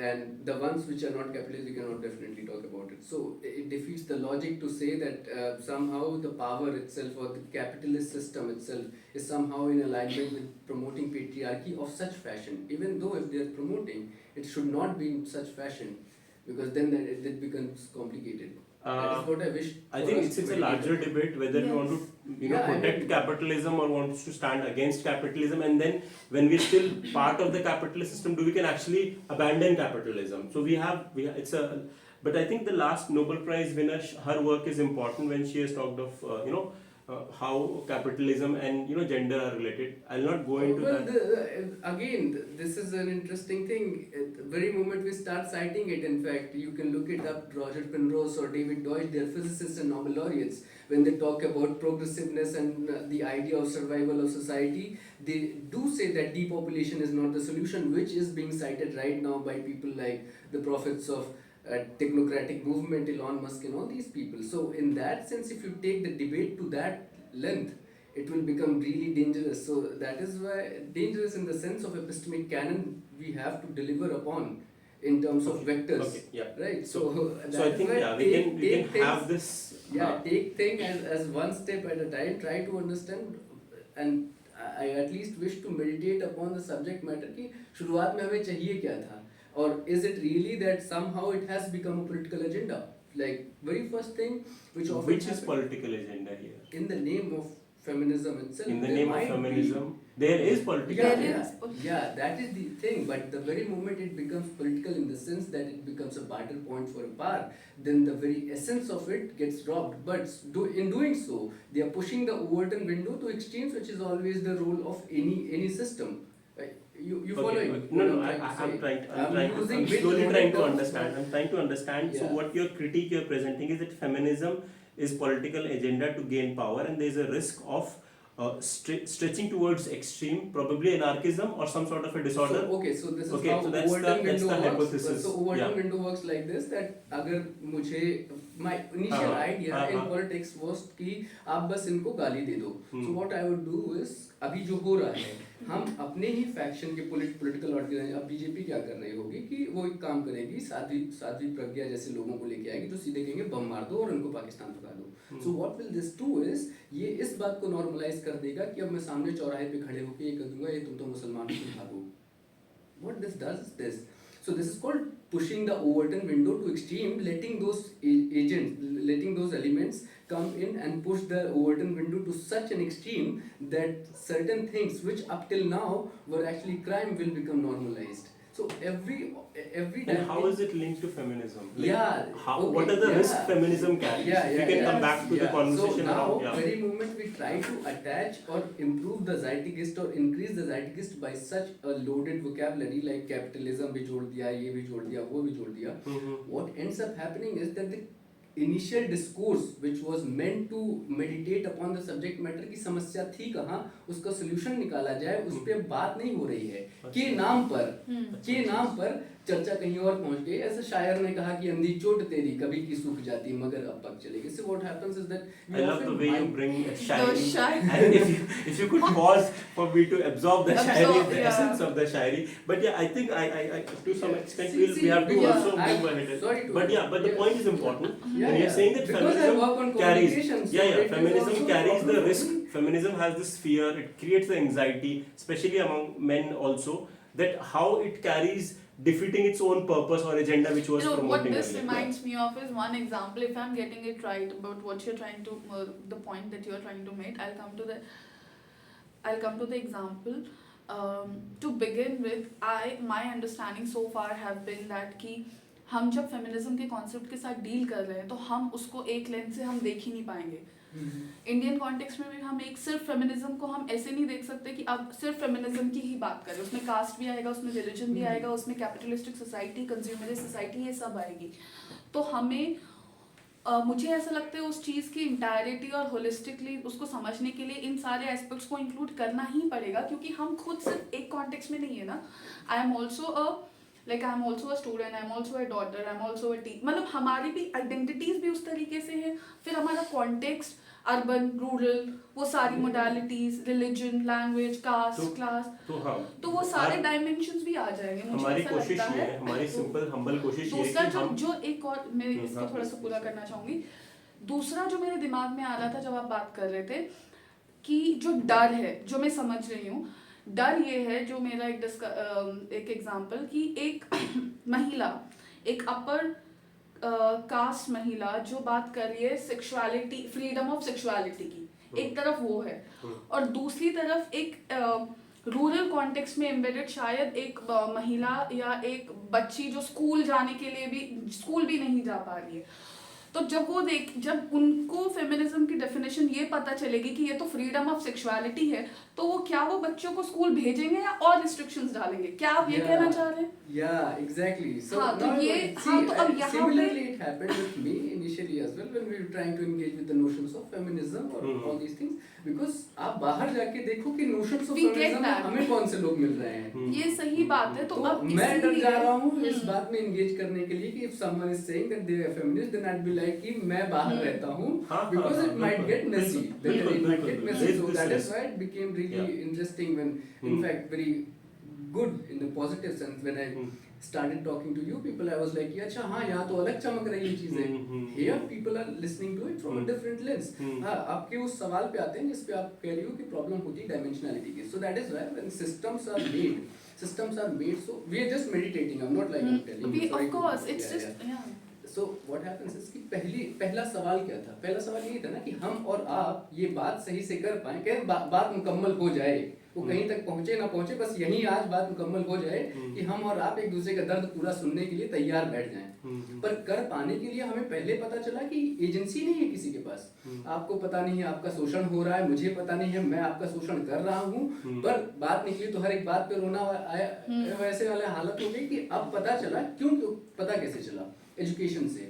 and the ones which are not capitalist, we cannot definitely talk about it. So it defeats the logic to say that somehow the power itself or the capitalist system itself is somehow in alignment with promoting patriarchy of such fashion. Even though if they are promoting, it should not be in such fashion, because then it becomes complicated. That is what I wish. I for think us it's to a meditate larger upon. debate whether we want to Yeah, I protect mean- capitalism or wants to stand against capitalism, and then when we're still part of the capitalist system, do we can actually abandon capitalism? So we have it's a, but I think the last Nobel Prize winner, her work is important when she has talked of how capitalism and gender are related. I'll not go into Well, that. again, this is an interesting thing. At the very moment we start citing it, in fact, you can look it up. Roger Penrose or David Deutsch, they are physicists and Nobel laureates. When they talk about progressiveness and the idea of survival of society, they do say that depopulation is not the solution, which is being cited right now by people like the prophets of technocratic movement, Elon Musk and all these people. So in that sense, if you take the debate to that length, it will become really dangerous. So that is why dangerous in the sense of epistemic canon we have to deliver upon in terms of vectors. Okay, yeah. Right. So that I is think why we can things- have this. yeah, take thing as one step at a time, try to understand, and I at least wish to meditate upon the subject matter कि शुरुआत में हमें चाहिए क्या था, or is it really that somehow it has become a political agenda? Like very first thing which often Which is happens political agenda here? in the name of feminism itself. In the there name of might be- feminism, there is political. Yeah, There yeah, is political. yeah, that is the thing. But the very moment it becomes political in the sense that it becomes a battle point for a power, then the very essence of it gets robbed. But in doing so, they are pushing the Overton window to extremes, which is always the role of any system. You Okay, following? okay. what No, I'm I'm trying to say? I'm using bit slowly modern trying to terms, understand. I'm trying to understand. So Yeah. what your critique you're presenting is that feminism is political agenda to gain power, and there's a risk of stretching towards extreme, probably anarchism or some sort of a disorder. So, okay, so this is Okay, how so that's Overton that's window the works. hypothesis. So Overton Yeah. window works like this, that अगर मुझे my initial हाँ, idea हाँ, in हाँ. politics was कि आप बस इनको गाली दे दो. So what I would do is अभी जो हो रहा है, हम अपने ही faction के political organization, अब बीजेपी क्या कर रही होगी कि वो एक काम करेगी, साध्वी प्रज्ञा जैसे लोगों को लेके आएगी जो सीधे कहेंगे बम मार दो और उनको पाकिस्तान भगा दो. So what will this do is ये इस बात को normalize कर देगा कि अब मैं सामने चौराहे पे खड़े होके ये कह दूंगा ये तुम तो मुसलमान हो, तुम भागो. What this does is this. So this is called pushing the Overton window to extreme, letting those agents, letting those elements come in and push the Overton window to such an extreme that certain things which up till now were actually crime will become normalized. So every And how is it linked to feminism? Yeah, What are the okay, risks yeah. feminism carries? We can come back to the conversation So now, around. Yeah. very moment we try to attach or improve the zeitgeist or increase the zeitgeist by such a loaded vocabulary like capitalism भी जोड़ दिया, ये भी जोड़ दिया, वो भी जोड़ दिया. What ends up happening is that the initial discourse which was meant to meditate upon the subject matter की समस्या थी कहाँ, उसका solution निकाला जाए, उस पे बात नहीं हो रही है. के नाम पर चर्चा कहीं और पहुंच गई. ऐसे शायर ने कहा कि अंधी चोट तेरी कभी की सूख जाती मगर अब पक चलेगी. So what happens is that I love the way you bring shairi. shairi. And if you could pause for me to absorb the shairi, the yeah. essence of the shairi. But yeah, I think I to some extent See, we have to yeah. also move I'm ahead. sorry to- But yeah, but the point is important. Yeah, And you're yeah. saying that Because I work on feminism carries. communication, so Yeah, it is feminism also carries the problem. risk. Feminism has this fear. It creates the anxiety, especially among men also. That how it carries defeating its own purpose or agenda which was You know what promoting this earlier. reminds me of is one example. If I'm getting it right about what you're trying to, the point that you're trying to make, I'll come to the example. To begin with, my understanding so far have been that कि हम जब feminism के concept के साथ deal कर रहे हैं तो हम उसको एक लेंस से हम देख ही नहीं पाएंगे. इंडियन कॉन्टेक्स्ट में भी हम एक सिर्फ फेमिनिज्म को हम ऐसे नहीं देख सकते कि अब सिर्फ फेमिनिज्म की ही बात करें. उसमें कास्ट भी आएगा, उसमें रिलीजन भी आएगा, उसमें कैपिटलिस्टिक सोसाइटी, कंज्यूमरिस्ट सोसाइटी, ये सब आएगी. तो हमें मुझे ऐसा लगता है उस चीज़ की इंटायरिटी और होलिस्टिकली उसको समझने के लिए इन सारे एस्पेक्ट्स को इंक्लूड करना ही पड़ेगा, क्योंकि हम खुद सिर्फ एक कॉन्टेक्स्ट में नहीं है ना. I am also a student, I am also a daughter, I am also a मतलब हमारी भी आइडेंटिटीज भी उस तरीके से है. फिर हमारा कॉन्टेक्स्ट अर्बन, रूरल, वो सारी modalities, religion, language, caste, class, तो वो सारे डायमेंशंस भी आ जाएंगे. मुझे हमारी ऐसा कोशिश लगता ये है. है, हमारी सिंपल हम्बल कोशिश ये है दूसरा कि हम जो एक और मैं इसको थोड़ा सा पूरा करना चाहूंगी. दूसरा जो मेरे दिमाग में आ रहा था जब आप बात कर रहे थे कि जो डर है, जो मैं समझ रही हूँ, डर ये है, जो मेरा एक एग्जांपल कि एक महिला, एक अपर कास्ट महिला जो बात कर रही है सेक्सुअलिटी, फ्रीडम ऑफ सेक्सुअलिटी की, एक तरफ वो है, और दूसरी तरफ एक रूरल कॉन्टेक्स्ट में एम्बेडेड शायद एक महिला या एक बच्ची जो स्कूल जाने के लिए भी स्कूल भी नहीं जा पा रही है. तो जब उनको फेमिनिज्म की डेफिनेशन ये पता चलेगी कि ये तो फ्रीडम ऑफ सेक्सुअलिटी है, तो वो बच्चों को स्कूल भेजेंगे या और रिस्ट्रिक्शंस डालेंगे? क्या आप ये कहना चाह रहे हैं? Yeah, exactly. So हाँ, तो now ये see, हाँ, तो अब यहाँ similarly it happened with me initially as well when we were trying to engage with the notions of feminism or all these things, because आप बाहर जाके देखो कि notions of We get feminism that. हमें कौन से लोग मिल रहे हैं. ये सही बात है. तो अब मैं डर जा रहा हूँ इस हम्म. बात में engage करने के लिए कि if someone is saying that they are feminist, then I'd be like कि मैं बाहर रहता हूँ, because it might get messy. Then it might get messy. So that is why it became really interesting when, in fact, very good in the positive sense when I started talking to you people. I was like, yeah, अच्छा हाँ यहाँ तो अलग चमक रही है चीजें. Here people are listening to it from a different lens. हाँ, आपके उस सवाल पे आते हैं जिस पे आप कह रही हो कि प्रॉब्लम होती है डायमेंशनलिटी की. So that is why when systems are made, so we are just meditating. I'm not like I'm telling you. Of course, it's just yeah. So what happens is कि पहला सवाल क्या था? पहला सवाल ये था ना कि हम और आप ये बात सही से कर पाएं, कि बात मुकम्मल हो जाए, वो कहीं तक पहुंचे ना पहुंचे, बस यही आज बात मुकम्मल हो जाए कि हम और आप एक दूसरे का दर्द पूरा सुनने के लिए तैयार बैठ जाएं. पर कर पाने के लिए हमें पहले पता चला कि एजेंसी नहीं है किसी के पास. आपको पता नहीं है आपका शोषण हो रहा है, मुझे पता नहीं है मैं आपका शोषण कर रहा हूँ, पर बात निकली तो हर एक बात पे रोना आया. वैसे वाले हालत हो गई कि अब पता चला. क्यों पता कैसे चला? एजुकेशन से.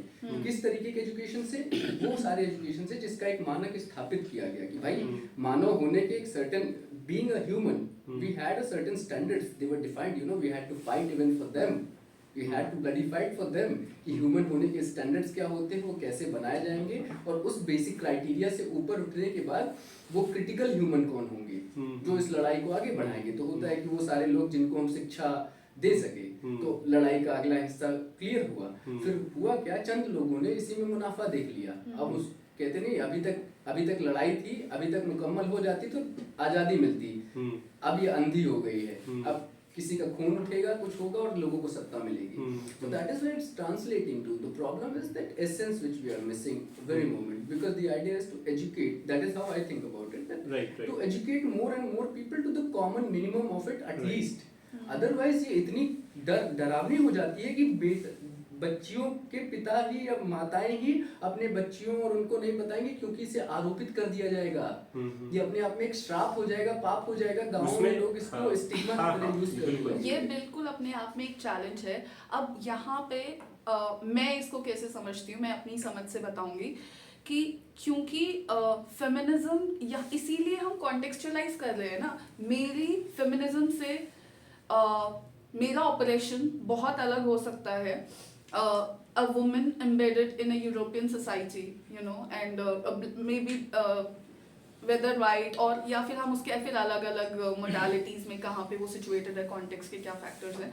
किस तरीके के एजुकेशन से? वो सारे एजुकेशन से जिसका एक मानक स्थापित किया गया कि भाई मानव होने के एक certain being a human, we had a certain standards, they were defined, we had to fight even for them, we had to bloody fight for them कि human होने के standards क्या होते हैं, वो कैसे बनाए जाएंगे, और उस basic criteria से ऊपर उठने के बाद वो critical human कौन होंगे जो इस लड़ाई को आगे बढ़ाएंगे. तो होता है कि वो सारे लोग जिनको हम शिक्षा दे सके, तो लड़ाई का अगला हिस्सा क्लियर हुआ. फिर हुआ क्या, चंद लोगों ने इसी में मुनाफा देख लिया. अब उस कहते नहीं अभी तक लड़ाई थी, अभी तक मुकम्मल हो जाती तो आजादी मिलती. अब ये अंधी हो गई है. अब किसी का खून उठेगा, कुछ होगा और लोगों को सत्ता मिलेगी. So that is where it's translating to. The problem is that essence which we are missing very moment, because the idea is to educate. That is how I think about it. That right. To educate more and more people to the common minimum of it at least. Otherwise ये इतनी डरावनी हो जाती है कि बच्चियों के पिता ही या माताएं ही अपने बच्चियों और उनको नहीं बताएंगे, क्योंकि इसे आरोपित कर दिया जाएगा। ये अपने आप में एक श्राप हो जाएगा, पाप हो जाएगा। गांवों में लोग इसको स्टिग्मा की तरह यूज करेंगे। ये बिल्कुल अपने आप में एक चैलेंज है। अब यहाँ पे मैं इसको कैसे समझती हूँ, मैं अपनी समझ से बताऊंगी कि क्योंकि फेमिनिज्म या इसीलिए हम कॉन्टेक्चुअलाइज कर रहे हैं ना। मेरी फेमिनिज्म से मेरा ऑपरेशन बहुत अलग हो सकता है। A woman embedded in a European society, you know, and maybe whether right और या फिर हम उसके फिर अलग अलग मोडालिटीज़ में कहाँ पे वो सिचुएटेड है, कॉन्टेक्स्ट के क्या फैक्टर्स हैं।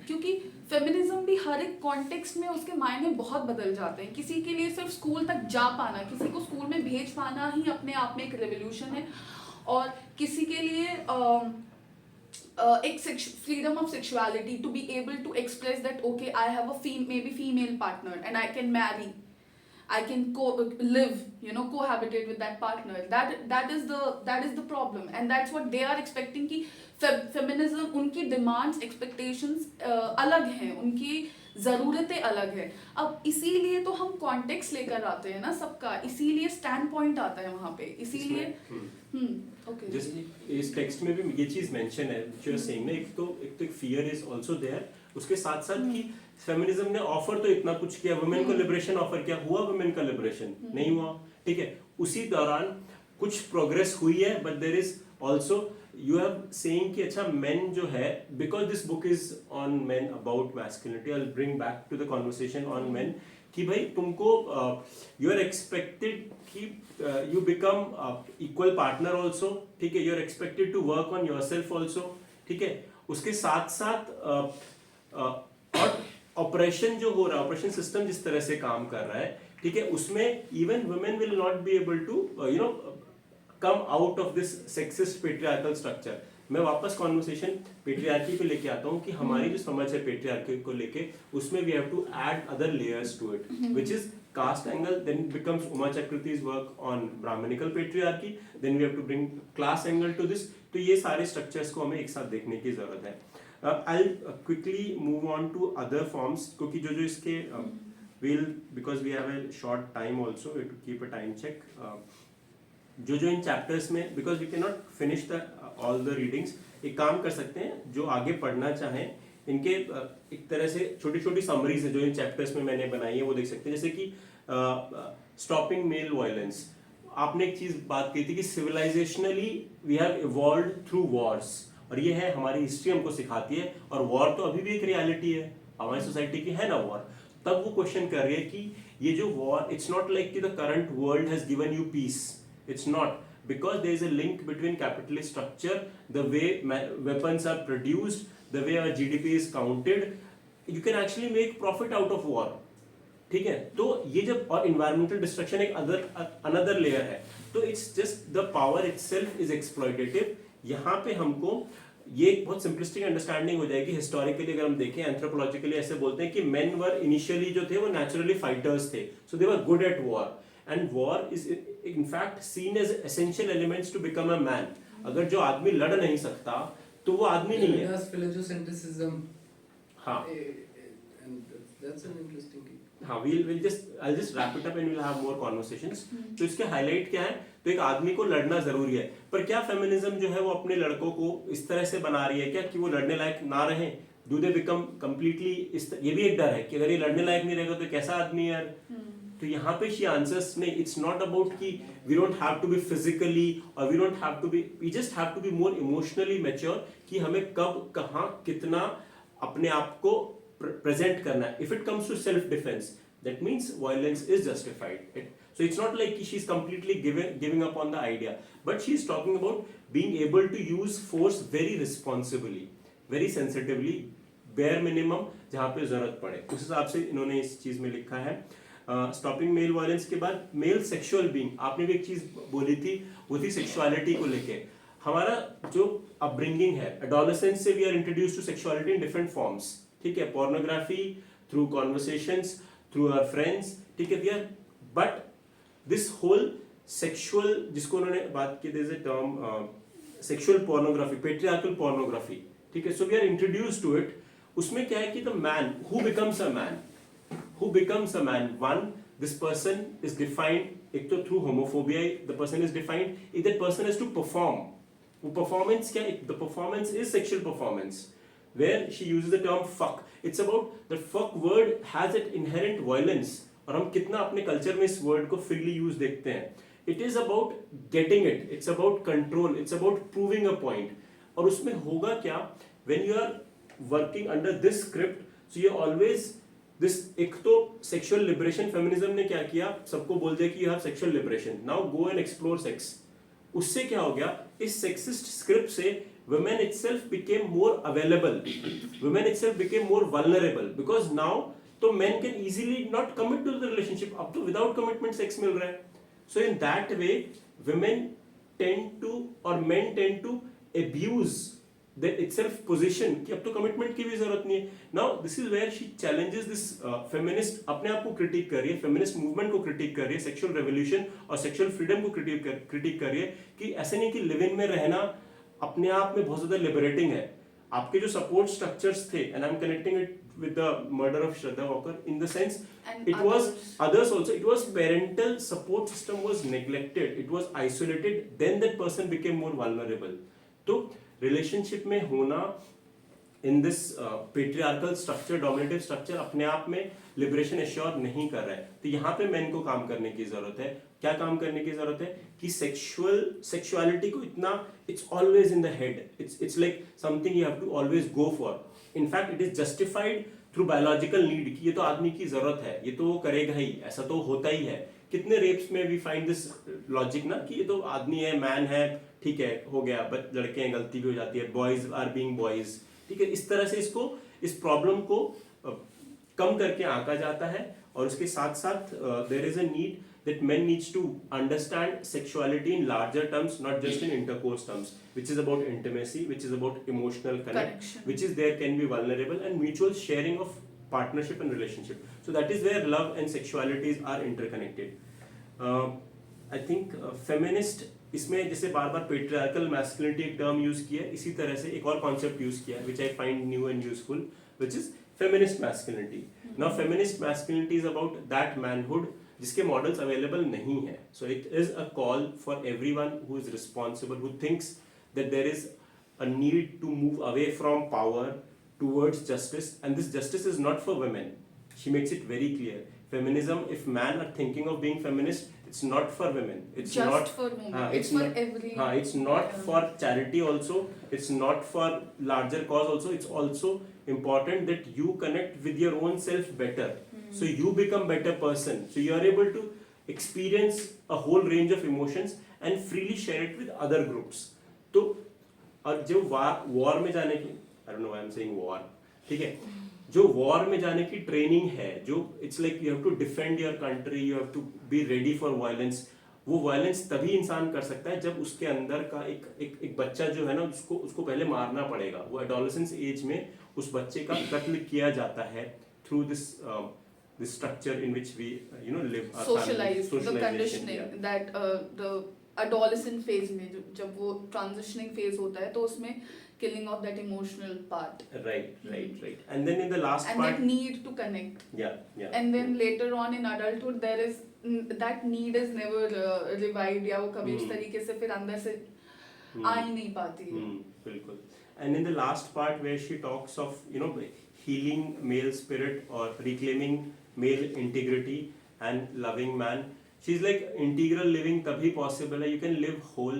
क्योंकि फेमिनिज्म भी हर एक कॉन्टेक्स्ट में उसके मायने बहुत बदल जाते हैं। किसी के लिए सिर्फ स्कूल तक जा पाना, किसी को स्कूल में भेज पाना ही अपने आप में एक रेवोल्यूशन है, और किसी के लिए freedom of sexuality, to be able to express that okay, I have a maybe female partner and I can marry, I can live, you know, cohabitate with that partner. That is the problem, and that's what they are expecting कि feminism उनकी demands, expectations अलग हैं, उनकी ज़रूरतें अलग है। अब इसीलिए तो हम कॉन्टेक्स्ट लेकर आते हैं ना सबका, इसीलिए स्टैंड पॉइंट आता है वहाँ पे, इसीलिए ओके। जिस इस टेक्स्ट में भी ये चीज मेंशन है जो सेइंग ना, एक तो एक फियर इज आल्सो देयर, उसके साथ साथ कि फेमिनिज्म ने ऑफर तो इतना कुछ किया, वुमेन को लिबरेशन ऑफर किया, हुआ वुमेन का लिबरेशन? नहीं हुआ, ठीक है। उसी दौरान कुछ प्रोग्रेस हुई है, but there is also you have saying कि अच्छा men जो है, because this book is on men about masculinity, I'll bring back to the conversation on men कि भाई तुमको you are expected कि you become equal partner also, ठीक है, you are expected to work on yourself also, ठीक है। उसके साथ साथ और ऑपरेशन जो हो रहा है, ऑपरेशन सिस्टम जिस तरह से काम कर रहा है, ठीक है, उसमें even women will not be able to you know come out of this sexist patriarchal structure। मैं वापस कॉन्वर्सेशन पेट्रियार्की पे लेके आता हूँ कि हमारी जो समझ है पेट्रियार्की को लेके, उसमें we have to add other layers to it, which is caste angle, then becomes Uma Chakrabarty's work on Brahmanical patriarchy, then we have to bring class angle to this। तो ये सारे structures को हमें एक साथ देखने की जरूरत है। I'll quickly move on to other forms, क्योंकि जो इसके because we have a short time also, we have to keep a time check। जो इन चैप्टर्स में, because we can not finish the all the readings, एक काम कर सकते हैं, जो आगे पढ़ना चाहें इनके एक तरह से छोटी छोटी समरीज है जो इन चैप्टर्स में मैंने बनाई है, वो देख सकते हैं। जैसे कि स्टॉपिंग मेल वायलेंस, आपने एक चीज बात की थी कि civilisationally we have evolved through wars, और ये है हमारी हिस्ट्री हमको सिखाती है, और वॉर तो अभी भी एक रियलिटी है हमारी सोसाइटी की, है ना वॉर। तब वो क्वेश्चन कर रही है कि ये जो वॉर, इट्स नॉट लाइक कि the current world has given you peace, it's not, because there is a link between capitalist structure, the way weapons are produced, the way our GDP is counted, you can actually make profit out of war, ठीक है। तो ये जब, और environmental destruction एक another layer है, तो it's just the power itself is exploitative। यहाँ पे हमको ये एक बहुत सिंपलिस्टिक अंडरस्टैंडिंग हो जाएगी। हिस्टोरिकली अगर हम देखें, एंथ्रोपोलॉजिकली ऐसे बोलते हैं कि men were initially जो थे वो naturally fighters थे, so they were good at war, and war is in fact seen as essential elements to become a man। अगर जो आदमी लड़ नहीं सकता तो वो आदमी नहीं है। Philogocentrism, हाँ, and that's an interesting thing। हाँ, I'll just wrap it up and we'll have more conversations। तो इसके हाईलाइट क्या है, तो एक आदमी को लड़ना जरूरी है, पर क्या फेमिनिज्म जो है वो अपने लड़कों को इस तरह से बना रही है क्या कि वो लड़ने लायक ना रहे? Do they become completely, ये भी एक डर है कि अगर ये लड़ने लायक नहीं रहेगा तो कैसा आदमी है यार। तो यहाँ पे she answers नहीं, it's not about कि we don't have to be physically or we don't have to be, we just have to be more emotionally mature कि हमें कब कहाँ कितना अपने आप को present करना है। If it comes to self defense, that means violence is justified। So it's not like she's completely giving up on the idea, but she's talking about being able to use force very responsibly, very sensitively, bare minimum जहाँ पे जरूरत पड़े, उस हिसाब से इन्होंने इस चीज में लिखा है। स्टॉपिंग मेल वायलेंस के बाद मेल सेक्सुअल बीइंग, आपने भी एक चीज बोली थी, वो थी सेक्सुअलिटी को लेके। हमारा जो अपब्रिंगिंग है, एडोलेसेंस से we are introduced to sexuality in different forms, ठीक है, pornography, through conversations, through our friends, ठीक है, we are, but this whole sexual, जिसको उन्होंने बात की, there is a term sexual pornography, patriarchal pornography, ठीक है, so we are introduce to it. उसमें क्या है कि the man who becomes a man, one, this person is defined, एक तो through homophobia the person is defined, if that person has to perform, वो performance क्या है, the performance is sexual performance, where she uses the term fuck. It's about the fuck word has it inherent violence, और हम कितना अपने culture में इस word को फ्रीली यूज देखते हैं। It is about getting it, it's about control, it's about proving a point. और उसमें होगा क्या, when you are working under this script, so you always this, एक तो सेक्सुअल लिबरेशन, फेमिनिज्म ने क्या किया, सबको बोल दिया कि you have sexual liberation, now go and explore sex. उससे क्या हो गया, इस सेक्सिस्ट स्क्रिप्ट से women itself became more available, women itself became more vulnerable, because now तो men can easily not commit to the relationship, अब तो without commitment sex मिल रहा है। So in that way women tend to, or men tend to abuse their itself position कि अब तो commitment की भी जरूरत नहीं है। Now this is where she challenges this feminist, अपने आप को critique कर रही है, feminist movement को critique कर रही है, sexual revolution और sexual freedom को critique कर रही है कि ऐसे नहीं कि live in में रहना अपने आप में बहुत ज्यादा लिबरेटिंग है। आपके जो सपोर्ट स्ट्रक्चर्स थे, and I am connecting it with the murder of Shraddha walker in the sense, And it was others also, it was parental support system was neglected, it was isolated, then that person became more vulnerable। तो relationship में होना in this patriarchal structure, dominative structure अपने आप में liberation assure नहीं कर रहा है। तो यहाँ पे मेन को काम करने की जरूरत है। क्या काम करने की जरूरत है कि सेक्सुअलिटी को इतना, it's always in the head, it's like something you have to always go for. In fact it is justified through biological need कि ये तो आदमी की जरूरत है, ये तो वो करेगा ही, ऐसा तो होता ही है। कितने रेप्स में वी फाइंड दिस लॉजिक ना कि ये तो आदमी है, मैन है, ठीक है, हो गया, बट लड़के हैं, गलती भी हो जाती है, बॉयज आर बीइंग बॉयज, ठीक है। इस तरह से इसको, इस प्रॉब्लम को कम करके आंका जाता है। और उसके साथ साथ there is a need that men needs to understand sexuality in larger terms, not just in intercourse terms, which is about intimacy, which is about emotional Connection. which is there can be vulnerable, and mutual sharing of partnership and relationship. So that is where love and sexualities are interconnected। I think feminist इसमें जैसे बार बार patriarchal masculinity एक term use किया है, इसी तरह से एक और concept use किया है which I find new and useful, which is feminist masculinity। Now feminist masculinity is about that manhood जिसके मॉडल्स अवेलेबल नहीं है। So it is a call for everyone who is responsible, who thinks that there is a need to move away from power towards justice, and this justice is not for women. She makes it very clear. Feminism, if men are thinking of being feminist, it's not for women, it's just not for women, it's not, for every, it's not for charity also, it's not for larger cause also, it's also important that you connect with your own self better, so you become better person, so you are able to experience a whole range of emotions and freely share it with other groups। तो और जो war में जाने की, I don't know why I'm saying war, ठीक है, जो war में जाने की ट्रेनिंग है, जो it's like you have to defend your country, you have to be ready for violence, वो वायलेंस तभी इंसान कर सकता है जब उसके अंदर का एक बच्चा जो है ना, उसको पहले मारना पड़ेगा। वो एडोलेसेंस एज में उस बच्चे का कत्ल किया जाता है through this structure in which we live, socialize the conditioning that the adolescent phase में जब वो transitioning phase होता है, तो उसमें killing of that emotional part, right, and then in the last and part, that need to connect, yeah and then later on in adulthood there is that need is never revived, या वो कभी उस तरीके से फिर अंदर से आ ही नहीं पाती है। बिल्कुल। And in the last part where she talks of healing male spirit or reclaiming male integrity and loving man, she's like integral living तभी possible है, you can live whole,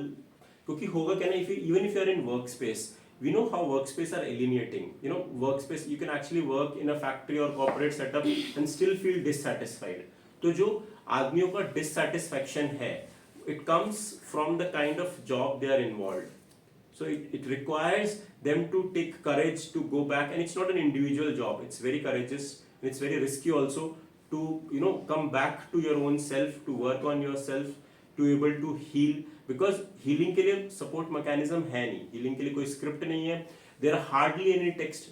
क्योंकि होगा क्या ना, even if you are in workspace, we know how workspace are alienating, workspace, you can actually work in a factory or corporate setup and still feel dissatisfied। तो जो आदमियों का dissatisfaction है, it comes from the kind of job they are involved, so it requires them to take courage to go back, and it's not an individual job, it's very courageous and it's very risky also to come back to your own self, to work on yourself, to able to heal, because healing के लिए support mechanism है नहीं, healing के लिए कोई script नहीं है, there are hardly any text,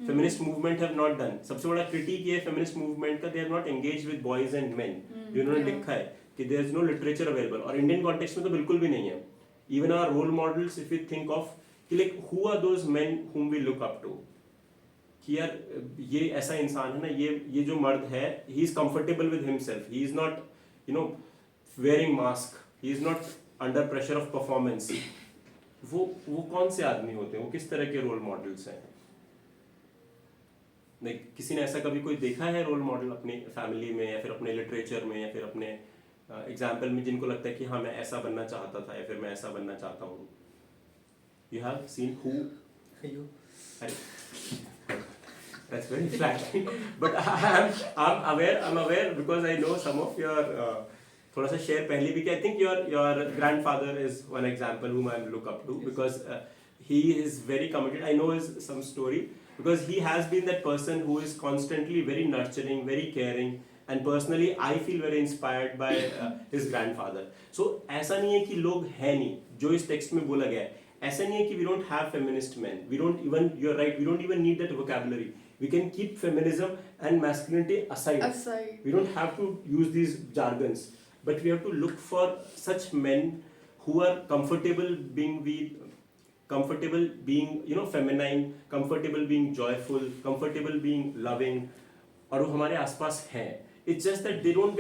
feminist movement have not done, सबसे बड़ा critique ये feminist movement का, they have not engaged with boys and men, जिन्होंने लिखा है कि there is no literature available, और Indian context में तो बिल्कुल भी नहीं है। Even our role models, if you think of कि like who are those men whom we look up to, कि यार ये ऐसा इंसान है ना, ये जो मर्द है, he is comfortable with himself, he is not wearing mask, he is not under pressure of performance. वो कौन से आदमी होते हैं, वो किस तरह के रोल मॉडल्स हैं? नहीं, किसी ने ऐसा कभी कोई देखा है रोल मॉडल अपनी फैमिली में या फिर अपने लिटरेचर में या फिर अपने एग्जाम्पल में, जिनको लगता है कि हाँ मैं ऐसा बनना चाहता था या फिर मैं ऐसा बनना चाहता हूँ? You have seen who? That's very flattering. But I'm aware because I know some of your थोड़ा सा शेयर पहले भी कि I think your grandfather is one example whom I look up to, because he is very committed. I know his some story because he has been that person who is constantly very nurturing, very caring, and personally I feel very inspired by his grandfather. So ऐसा नहीं है कि लोग हैं नहीं, जो इस text में बोला गया है ऐसा नहीं है कि we don't have feminist men, we don't even, you're right, we don't even need that vocabulary. We can keep feminism and masculinity aside. We don't have to use these jargons, but we have to look for such men who are comfortable being feminine, comfortable being joyful, comfortable being loving, और वो हमारे आसपास हैं. It's just that they don't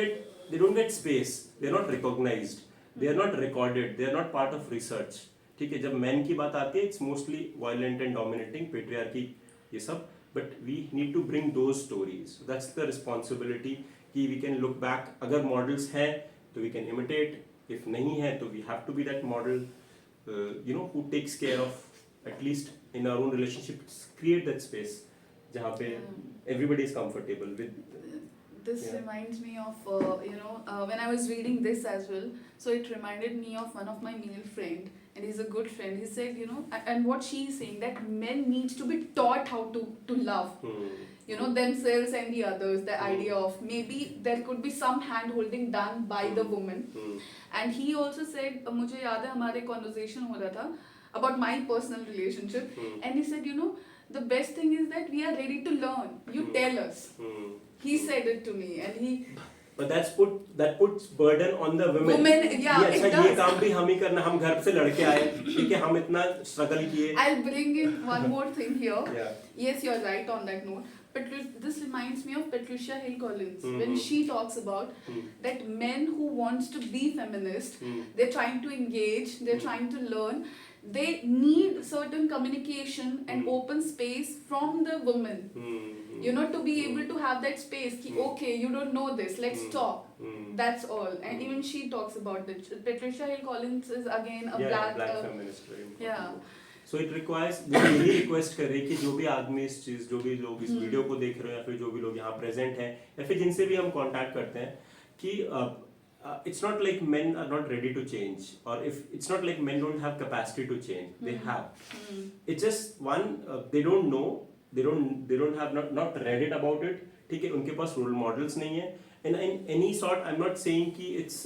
get space, they are not recognized, they are not recorded, they are not part of research. ठीक है, जब man की बात आती है, it's mostly violent and dominating, patriarchy, ये सब. But we need to bring those stories. So that's the responsibility कि we can look back. अगर models हैं तो we can imitate. If नहीं है तो we have to be that model, who takes care of, at least in our own relationships, create that space जहाँ पे everybody is comfortable with. This reminds me of when I was reading this as well. So it reminded me of one of my male friend, and he's a good friend. He said, and what she is saying, that men need to be taught how to love, themselves and the others. The idea of maybe there could be some hand holding done by the woman. And he also said, मुझे याद है हमारे conversation हो रहा था about my personal relationship, and he said, the best thing is that we are ready to learn. You tell us. He said it to me, and he. But that puts burden on the women. Yeah, it does. ये काम भी हम ही करना, हम घर से लड़के आए, ठीक है, हम इतना struggle किए. I'll bring in one more thing here. Yeah. Yes, you're right on that note. But this reminds me of Patricia Hill Collins when she talks about that men who wants to be feminist, they're trying to engage, they're trying to learn. They need certain communication and open space from the women. To be able to have that space. Ki, okay, you don't know this, let's talk. That's all. And even she talks about it. Patricia Hill Collins is again a black feminist. Very important. Yeah. So it requires, वो यही request कर रही है कि जो भी आदमी जो भी लोग इस वीडियो को देख रहे हो या फिर जो भी लोग यहाँ प्रेजेंट हैं या फिर जिनसे भी हम कांटेक्ट करते हैं कि it's not like men are not ready to change, or if it's not like men don't have capacity to change, they have. It's just one, they don't know, they don't have not read it about it. ठीक है, उनके पास role models नहीं है. And in any sort, I'm not saying कि it's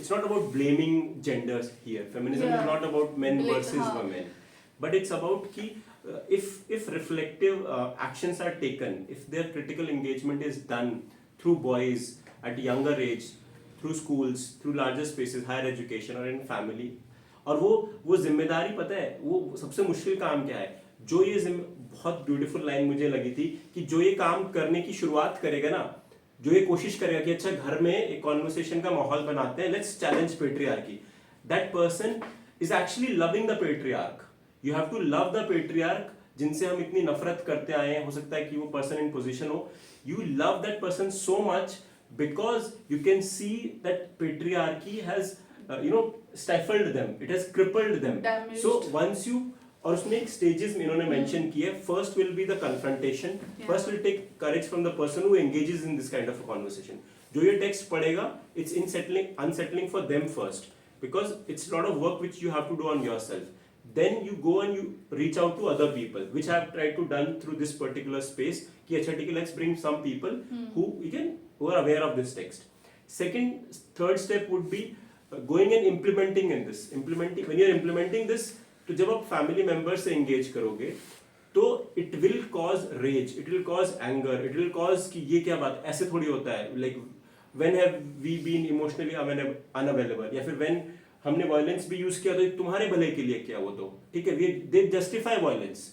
not about blaming genders here. Feminism is not about men versus women, but it's about कि if reflective actions are taken, if their critical engagement is done through boys at a younger age, through schools, through larger spaces, higher education or in family, और वो जिम्मेदारी पता है, वो सबसे मुश्किल काम क्या है, जो ये बहुत ब्यूटीफुल लाइन मुझे लगी थी कि जो ये काम करने की शुरुआत करेगा ना, जो ये कोशिश करेगा कि अच्छा घर में एक कॉन्वर्सेशन का माहौल बनाते हैं, let's challenge patriarchy, that person is actually loving the patriarch. You have to love the patriarch जिनसे हम इतनी नफरत करते आए हैं. हो सकता है कि वो पर्सन इन पोजीशन हो, you love that person so much because you can see that patriarchy has stifled them, it has crippled them, damaged. So once you, और उसमें एक stages में इन्होंने mention किया, first will be the confrontation, first will take courage from the person who engages in this kind of a conversation. जो ये text पढ़ेगा, it's unsettling for them first, because it's a lot of work which you have to do on yourself. Then you go and you reach out to other people, which I have tried to done through this particular space. कि अच्छा ठीक है, let's bring some people who are aware of this text. Third step would be going and implementing in this. When you are implementing this, तो जब आप family members से engage करोगे, तो it will cause rage, it will cause anger, it will cause कि ये क्या बात, ऐसे थोड़ी होता है. Like when have we been emotionally unavailable, या फिर when हमने वायलेंस भी यूज किया तो तुम्हारे भले के लिए किया, वो तो ठीक है, दे जस्टिफाई वायलेंस.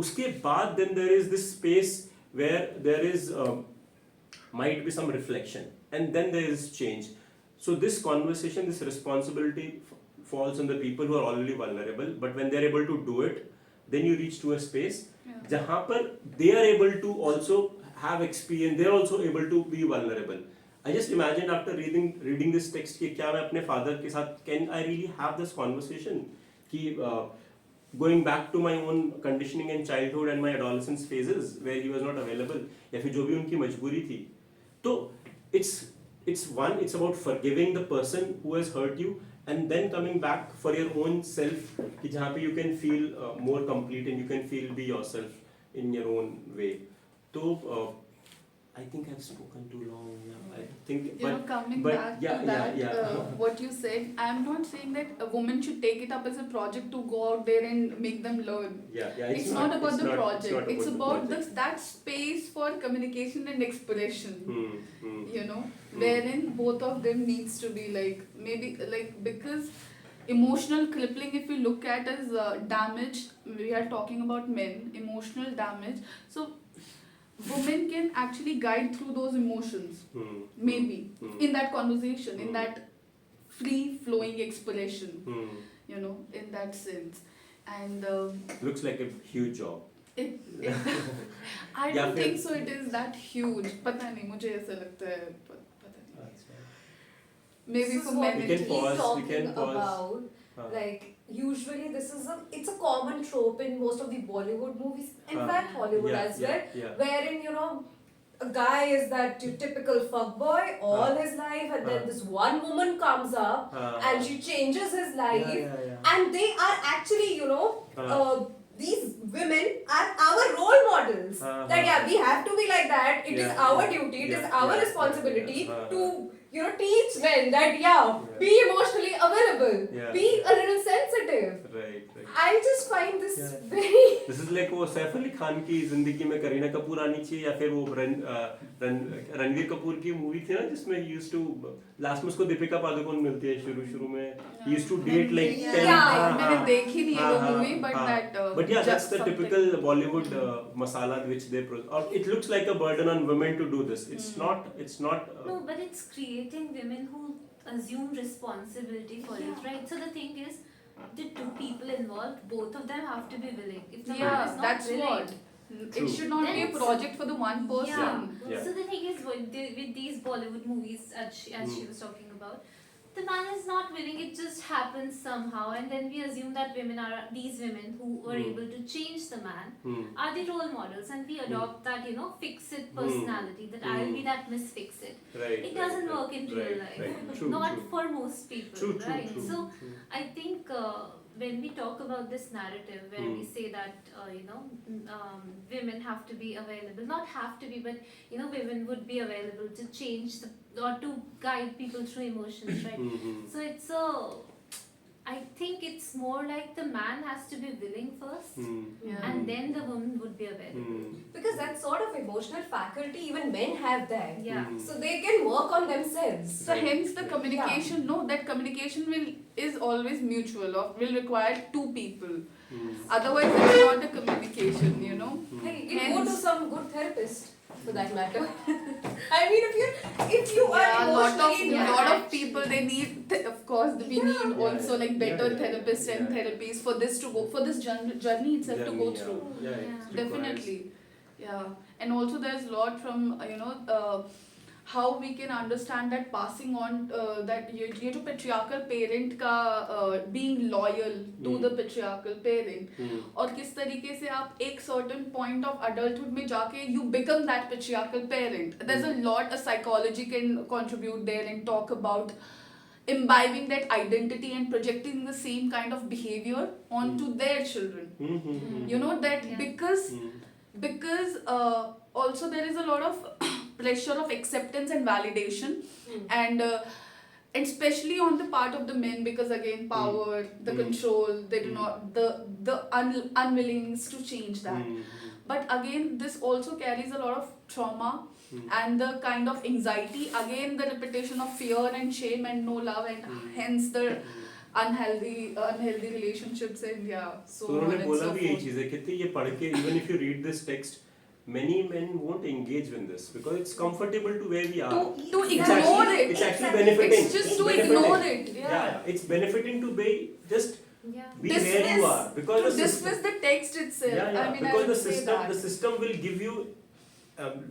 उसके बाद then there is this space where there is might be some reflection and then there is change. So this conversation, this responsibility falls on the people who are already vulnerable, but when they are able to do it, then you reach to a space जहाँ पर they are able to also have experience, they are also able to be vulnerable. I just imagined after reading this text कि क्या मैं अपने father के साथ can I really have this conversation कि going back to my own conditioning in childhood and my adolescence phases where he was not available या फिर जो भी उनकी मजबूरी थी. तो it's about forgiving the person who has hurt you and then coming back for your own self कि जहाँ पे you can feel more complete and you can feel be yourself in your own way. तो I think I've spoken too long. Yeah, I think. You know, coming back to that, what you said, I'm not saying that a woman should take it up as a project to go out there and make them learn. Yeah. It's not about the project. It's about the that space for communication and expression. You know, Hmm. wherein both of them needs to be like maybe like because emotional crippling, if you look at as damage, we are talking about men, emotional damage. So women can actually guide through those emotions, maybe in that conversation, in that free flowing expression, you know, in that sense. And Looks like a huge job. I या don't फिर- think so it is that huge. पता नहीं, मुझे ऐसा लगता है, पता नहीं. Maybe This for is what men We it can is. he's pause, we talking can pause. about. Like usually this is it's a common trope in most of the Bollywood movies, in fact Hollywood as well, wherein you know a guy is that typical fuckboy all his life, and then this one woman comes up and she changes his life, and they are actually you know these women are our role models. That yeah, we have to be like that. It is our duty. It is our responsibility to you know teach men that be emotionally available, be a little sensitive. Right. I just find this very This is like वो सैफ अली खान की जिंदगी में करीना कपूर आनी चाहिए या फिर वो रणवीर कपूर की मूवी थी ना जिसमें he used to लास्ट में उसको दीपिका पादुकोण मिलती है शुरू में he used to date like मैंने देखी नहीं है वो movie, but that but yeah, that's the something. typical Bollywood masala which they or it looks like a burden on women to do this. It's not No, but it's creating women who assume responsibility for it, right? So the thing is, the two people involved, both of them have to be willing. If the man is not that's willing, what. True. It should not be a Then- project for the one person. Yeah. So the thing is, with these Bollywood movies, as she was talking about, the man is not willing. It just happens somehow, and then we assume that these women who were able to change the man are the role models, and we adopt that fix-it personality that I'll be that Miss Fix-it. right. It doesn't work in real life. Right. True, Not true. for most people, True, right? true. So I think when we talk about this narrative where we say that women have to be available, not have to be, but women would be available to change or to guide people through emotions, right? So it's I think it's more like the man has to be willing first, and then the woman would be available. because that sort of emotional faculty even men have that. Yeah. So they can work on themselves. So hence the communication, no, that communication is always mutual or will require two people. Otherwise it's not a communication, you know. Hey, you go to Hence- some good therapist for that matter. I mean, if you are Yeah, emotionally lot of people they need of course we need also like better Yeah. therapists and therapies for this to go for this journey itself to go through. Yeah, Yeah. it's Definitely, yeah. And also there's a lot from how we can understand that passing on that ये जो patriarchal parent का being loyal to the patriarchal parent, और किस तरीके से आप एक certain point of adulthood में जाके you become that patriarchal parent. There's a lot a psychology can contribute there and talk about imbibing that identity and projecting the same kind of behavior onto their children. You know that Yeah. because also there is a lot of pressure of acceptance and validation, and especially on the part of the men, because again power, the control, they do not the unwillingness to change that. But again this also carries a lot of trauma and the kind of anxiety, again the repetition of fear and shame and no love, and hence the unhealthy relationships in India. So तो उन्होंने on and बोला so भी यही forth. चीज है कि ये पढ़ के even if you read this text, many men won't engage with this because it's comfortable to where we are. To It's ignore actually, it. it's actually benefiting. It's just to benefiting. ignore it. Yeah, yeah, it's benefiting to be just Yeah. be where you are because to the system. dismiss the text itself. Yeah, yeah. I mean, Because I would the say system, that. the system will give you,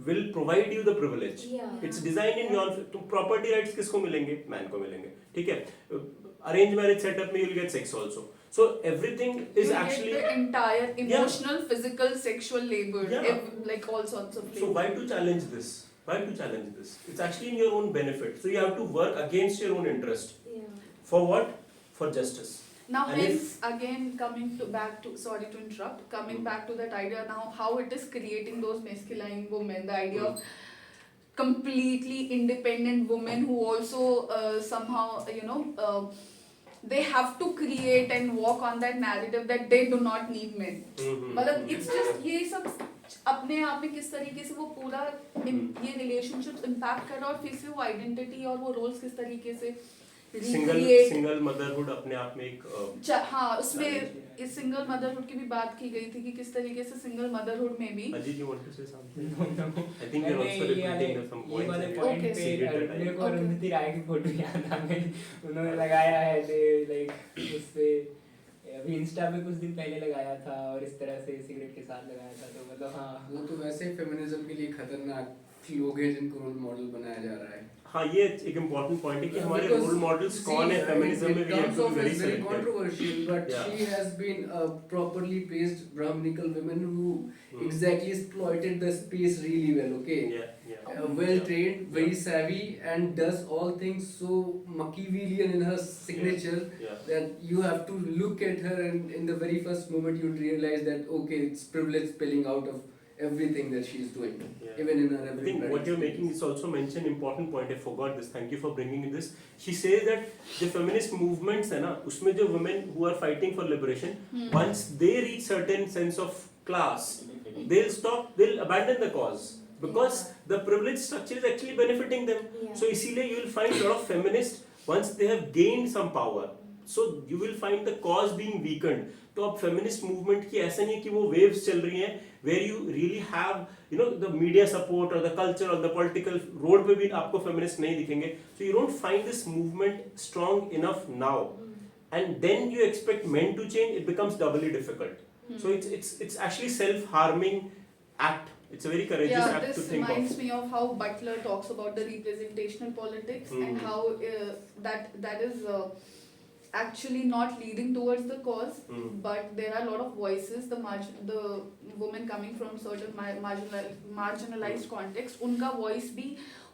will provide you the privilege. Yeah. It's designed in your. तो property rights किसको मिलेंगे? Man को मिलेंगे. ठीक है? Arranged marriage setup में you'll get sex also. So everything is You actually. get the entire emotional, physical, sexual labor, Yeah. like all sorts of labor. So why to challenge this? Why to challenge this? It's actually in your own benefit. So you have to work against your own interest. Yeah. For what? For justice. Now, And hence, again, coming to back to, sorry to interrupt, coming back to that idea now, how it is creating those masculine women, the idea of completely independent women who also somehow, they have to create and walk on that narrative that they do not need men. मतलब it's just ये सब अपने आप में किस तरीके से वो पूरा ये relationships impact कर रहा है और फिर से वो identity और वो roles किस तरीके से recreate सिंगल मदरहुड अपने आप में एक हाँ उसमें इस सिंगल मदरहुड की भी बात की गई थी कि किस तरीके से सिंगल मदरहुड में भी Ajit you want to say something No. I think you are also repeating some ये वाले पॉइंट्स पॉइंट Okay. पे मेरे को Okay. अरुंधति राय की फोटो याद आ गई उन्होंने लगाया है लाइक उस पे अभी इंस्टा पे कुछ दिन पहले लगाया था और इस तरह से सिगरेट के साथ लगाया था तो मतलब हाँ वो तो वैसे फेमिनिज्म के लिए खतरनाक लोग हैं जिनको रोल मॉडल बनाया जा रहा है. हाँ ये एक इम्पोर्टेंट पॉइंट है कि हमारे Because, रोल मॉडल्स see, कौन है फेमिनिज्म में in we have terms to of be very it's very selective controversial, but Yeah. she has been properly placed Brahminical women who exactly exploited the space really well. Okay, well trained, very savvy, and does all things so Machiavellian in her signature that you have to look at her, and in the very first moment you'd realize that okay, it's privilege spilling out of everything that she's doing, even in her I every think what you're making is also mentioned important point. I forgot this. Thank you for bringing this. She says that the feminist movements है ना उसमें जो women who are fighting for liberation, once they reach certain sense of class, they'll abandon the cause because the privilege structure is actually benefiting them. Yeah. So इसीलिए you will find a lot of feminists once they have gained some power, so you will find the cause being weakened. तो अब feminist movement की ऐसा नहीं है कि वो waves चल रही हैं where you really have the media support और द कल्चर और द पॉलिटिकल रोड पे भी आपको फेमिनिस्ट नहीं दिखेंगे. So you don't find this movement strong enough now and then you expect men to change. It becomes doubly difficult. So it's actually self harming act. It's a very courageous act to this think reminds of. me of how Butler talks about the representational politics and how that is actually not leading towards the cause, but there are a lot of voices, the women coming from certain marginalized context, उनका voice भी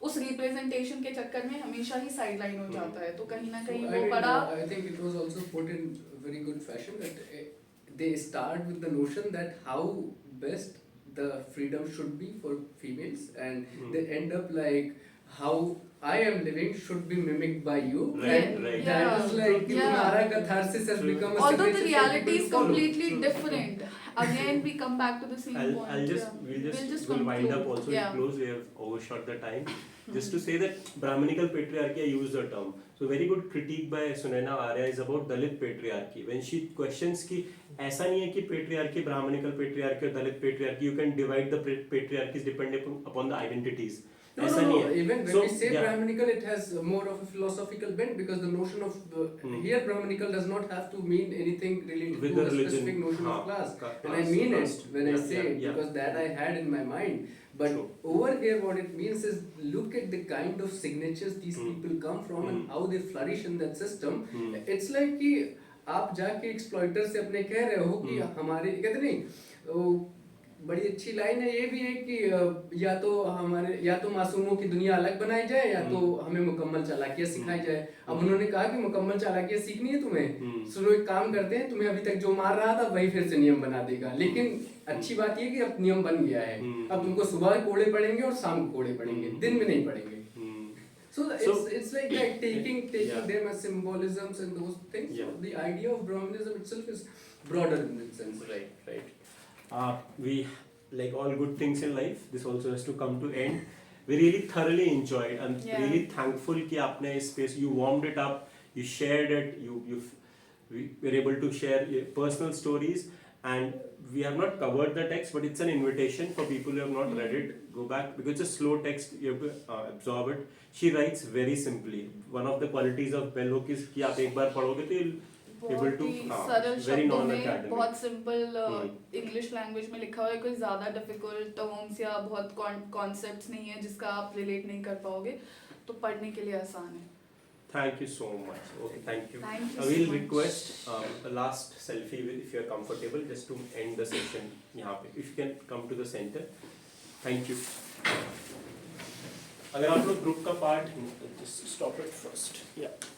उस representation के चक्कर में हमेशा ही sideline हो जाता है. तो कहीं ना कहीं वो बड़ा I think it was also put in very good fashion that they start with the notion that how best the freedom should be for females, and they end up like how I am living should be mimicked by you. Right, And right. that is like Yeah. Tumhara catharsis has True. become a although the signature for reality is people to follow. completely different. Again we come back to the same point. I'll just we'll wind up also. Yeah. We'll close. We have overshot the time. Just to say that Brahminical patriarchy, I use the term. So very good critique by Sunaina Arya is about Dalit patriarchy. When she questions कि ऐसा नहीं है कि patriarchy, Brahminical patriarchy और Dalit patriarchy, you can divide the patriarchies depending upon the identities. No, ऐसा no, नहीं no. है. Even when So, we say yeah. Brahminical, it has more of a philosophical bent because the notion of here Brahminical does not have to mean anything related With to the a religion. specific notion of class. And I class, mean class. it when I Yeah, say yeah, it yeah. because that I had in my mind. But True. over here, what it means is look at the kind of signatures these people come from and how they flourish in that system. It's like कि आप जाके exploiter से अपने कह रहे हो कि हमारे कहते नहीं बड़ी अच्छी लाइन है ये भी है कि या तो मासूमों की दुनिया अलग बनाई जाए या तो हमें मुकम्मल चालाकियां सिखाई जाए. अब उन्होंने कहा कि मुकम्मल चालाकियां सीखनी है तुम्हें, सुनो एक काम करते हैं, तुम्हें अभी तक जो मार रहा था वही फिर से नियम बना देगा. लेकिन अच्छी बात ये कि अब नियम बन गया है, अब तुमको सुबह कोड़े पड़ेंगे और शाम को कोड़े पड़ेंगे, दिन में नहीं पड़ेंगे. So it's like taking them as symbolisms and those things. So the idea of Brahmanism itself is broader in that sense. Right. We, like all good things in life, this also has to come to end. We really thoroughly enjoyed and really thankful कि आपने इस space, you warmed it up, you shared it, we were able to share your personal stories, and we have not covered the text, but it's an invitation for people who have not read it. Go back, because it's a slow text, you have to absorb it. She writes very simply. One of the qualities of Bell Hook is कि आप एक बार पढ़ोगे तो able बहुत to ही सरल very शब्दों में non-academic. बहुत सिंपल इंग्लिश लैंग्वेज में लिखा हुआ है, कोई ज़्यादा डिफिकल्ट टर्म्स या बहुत कॉन्सेप्ट्स नहीं है जिसका आप रिलेट नहीं कर पाओगे, तो पढ़ने के लिए आसान है. Thank you so much. Okay, thank you. Thank you I will so much. request a last selfie if you are comfortable, just to end the session. यहाँ पे, if you can come to the center. Thank you. अगर आप लोग group का part, just stop it first. Yeah.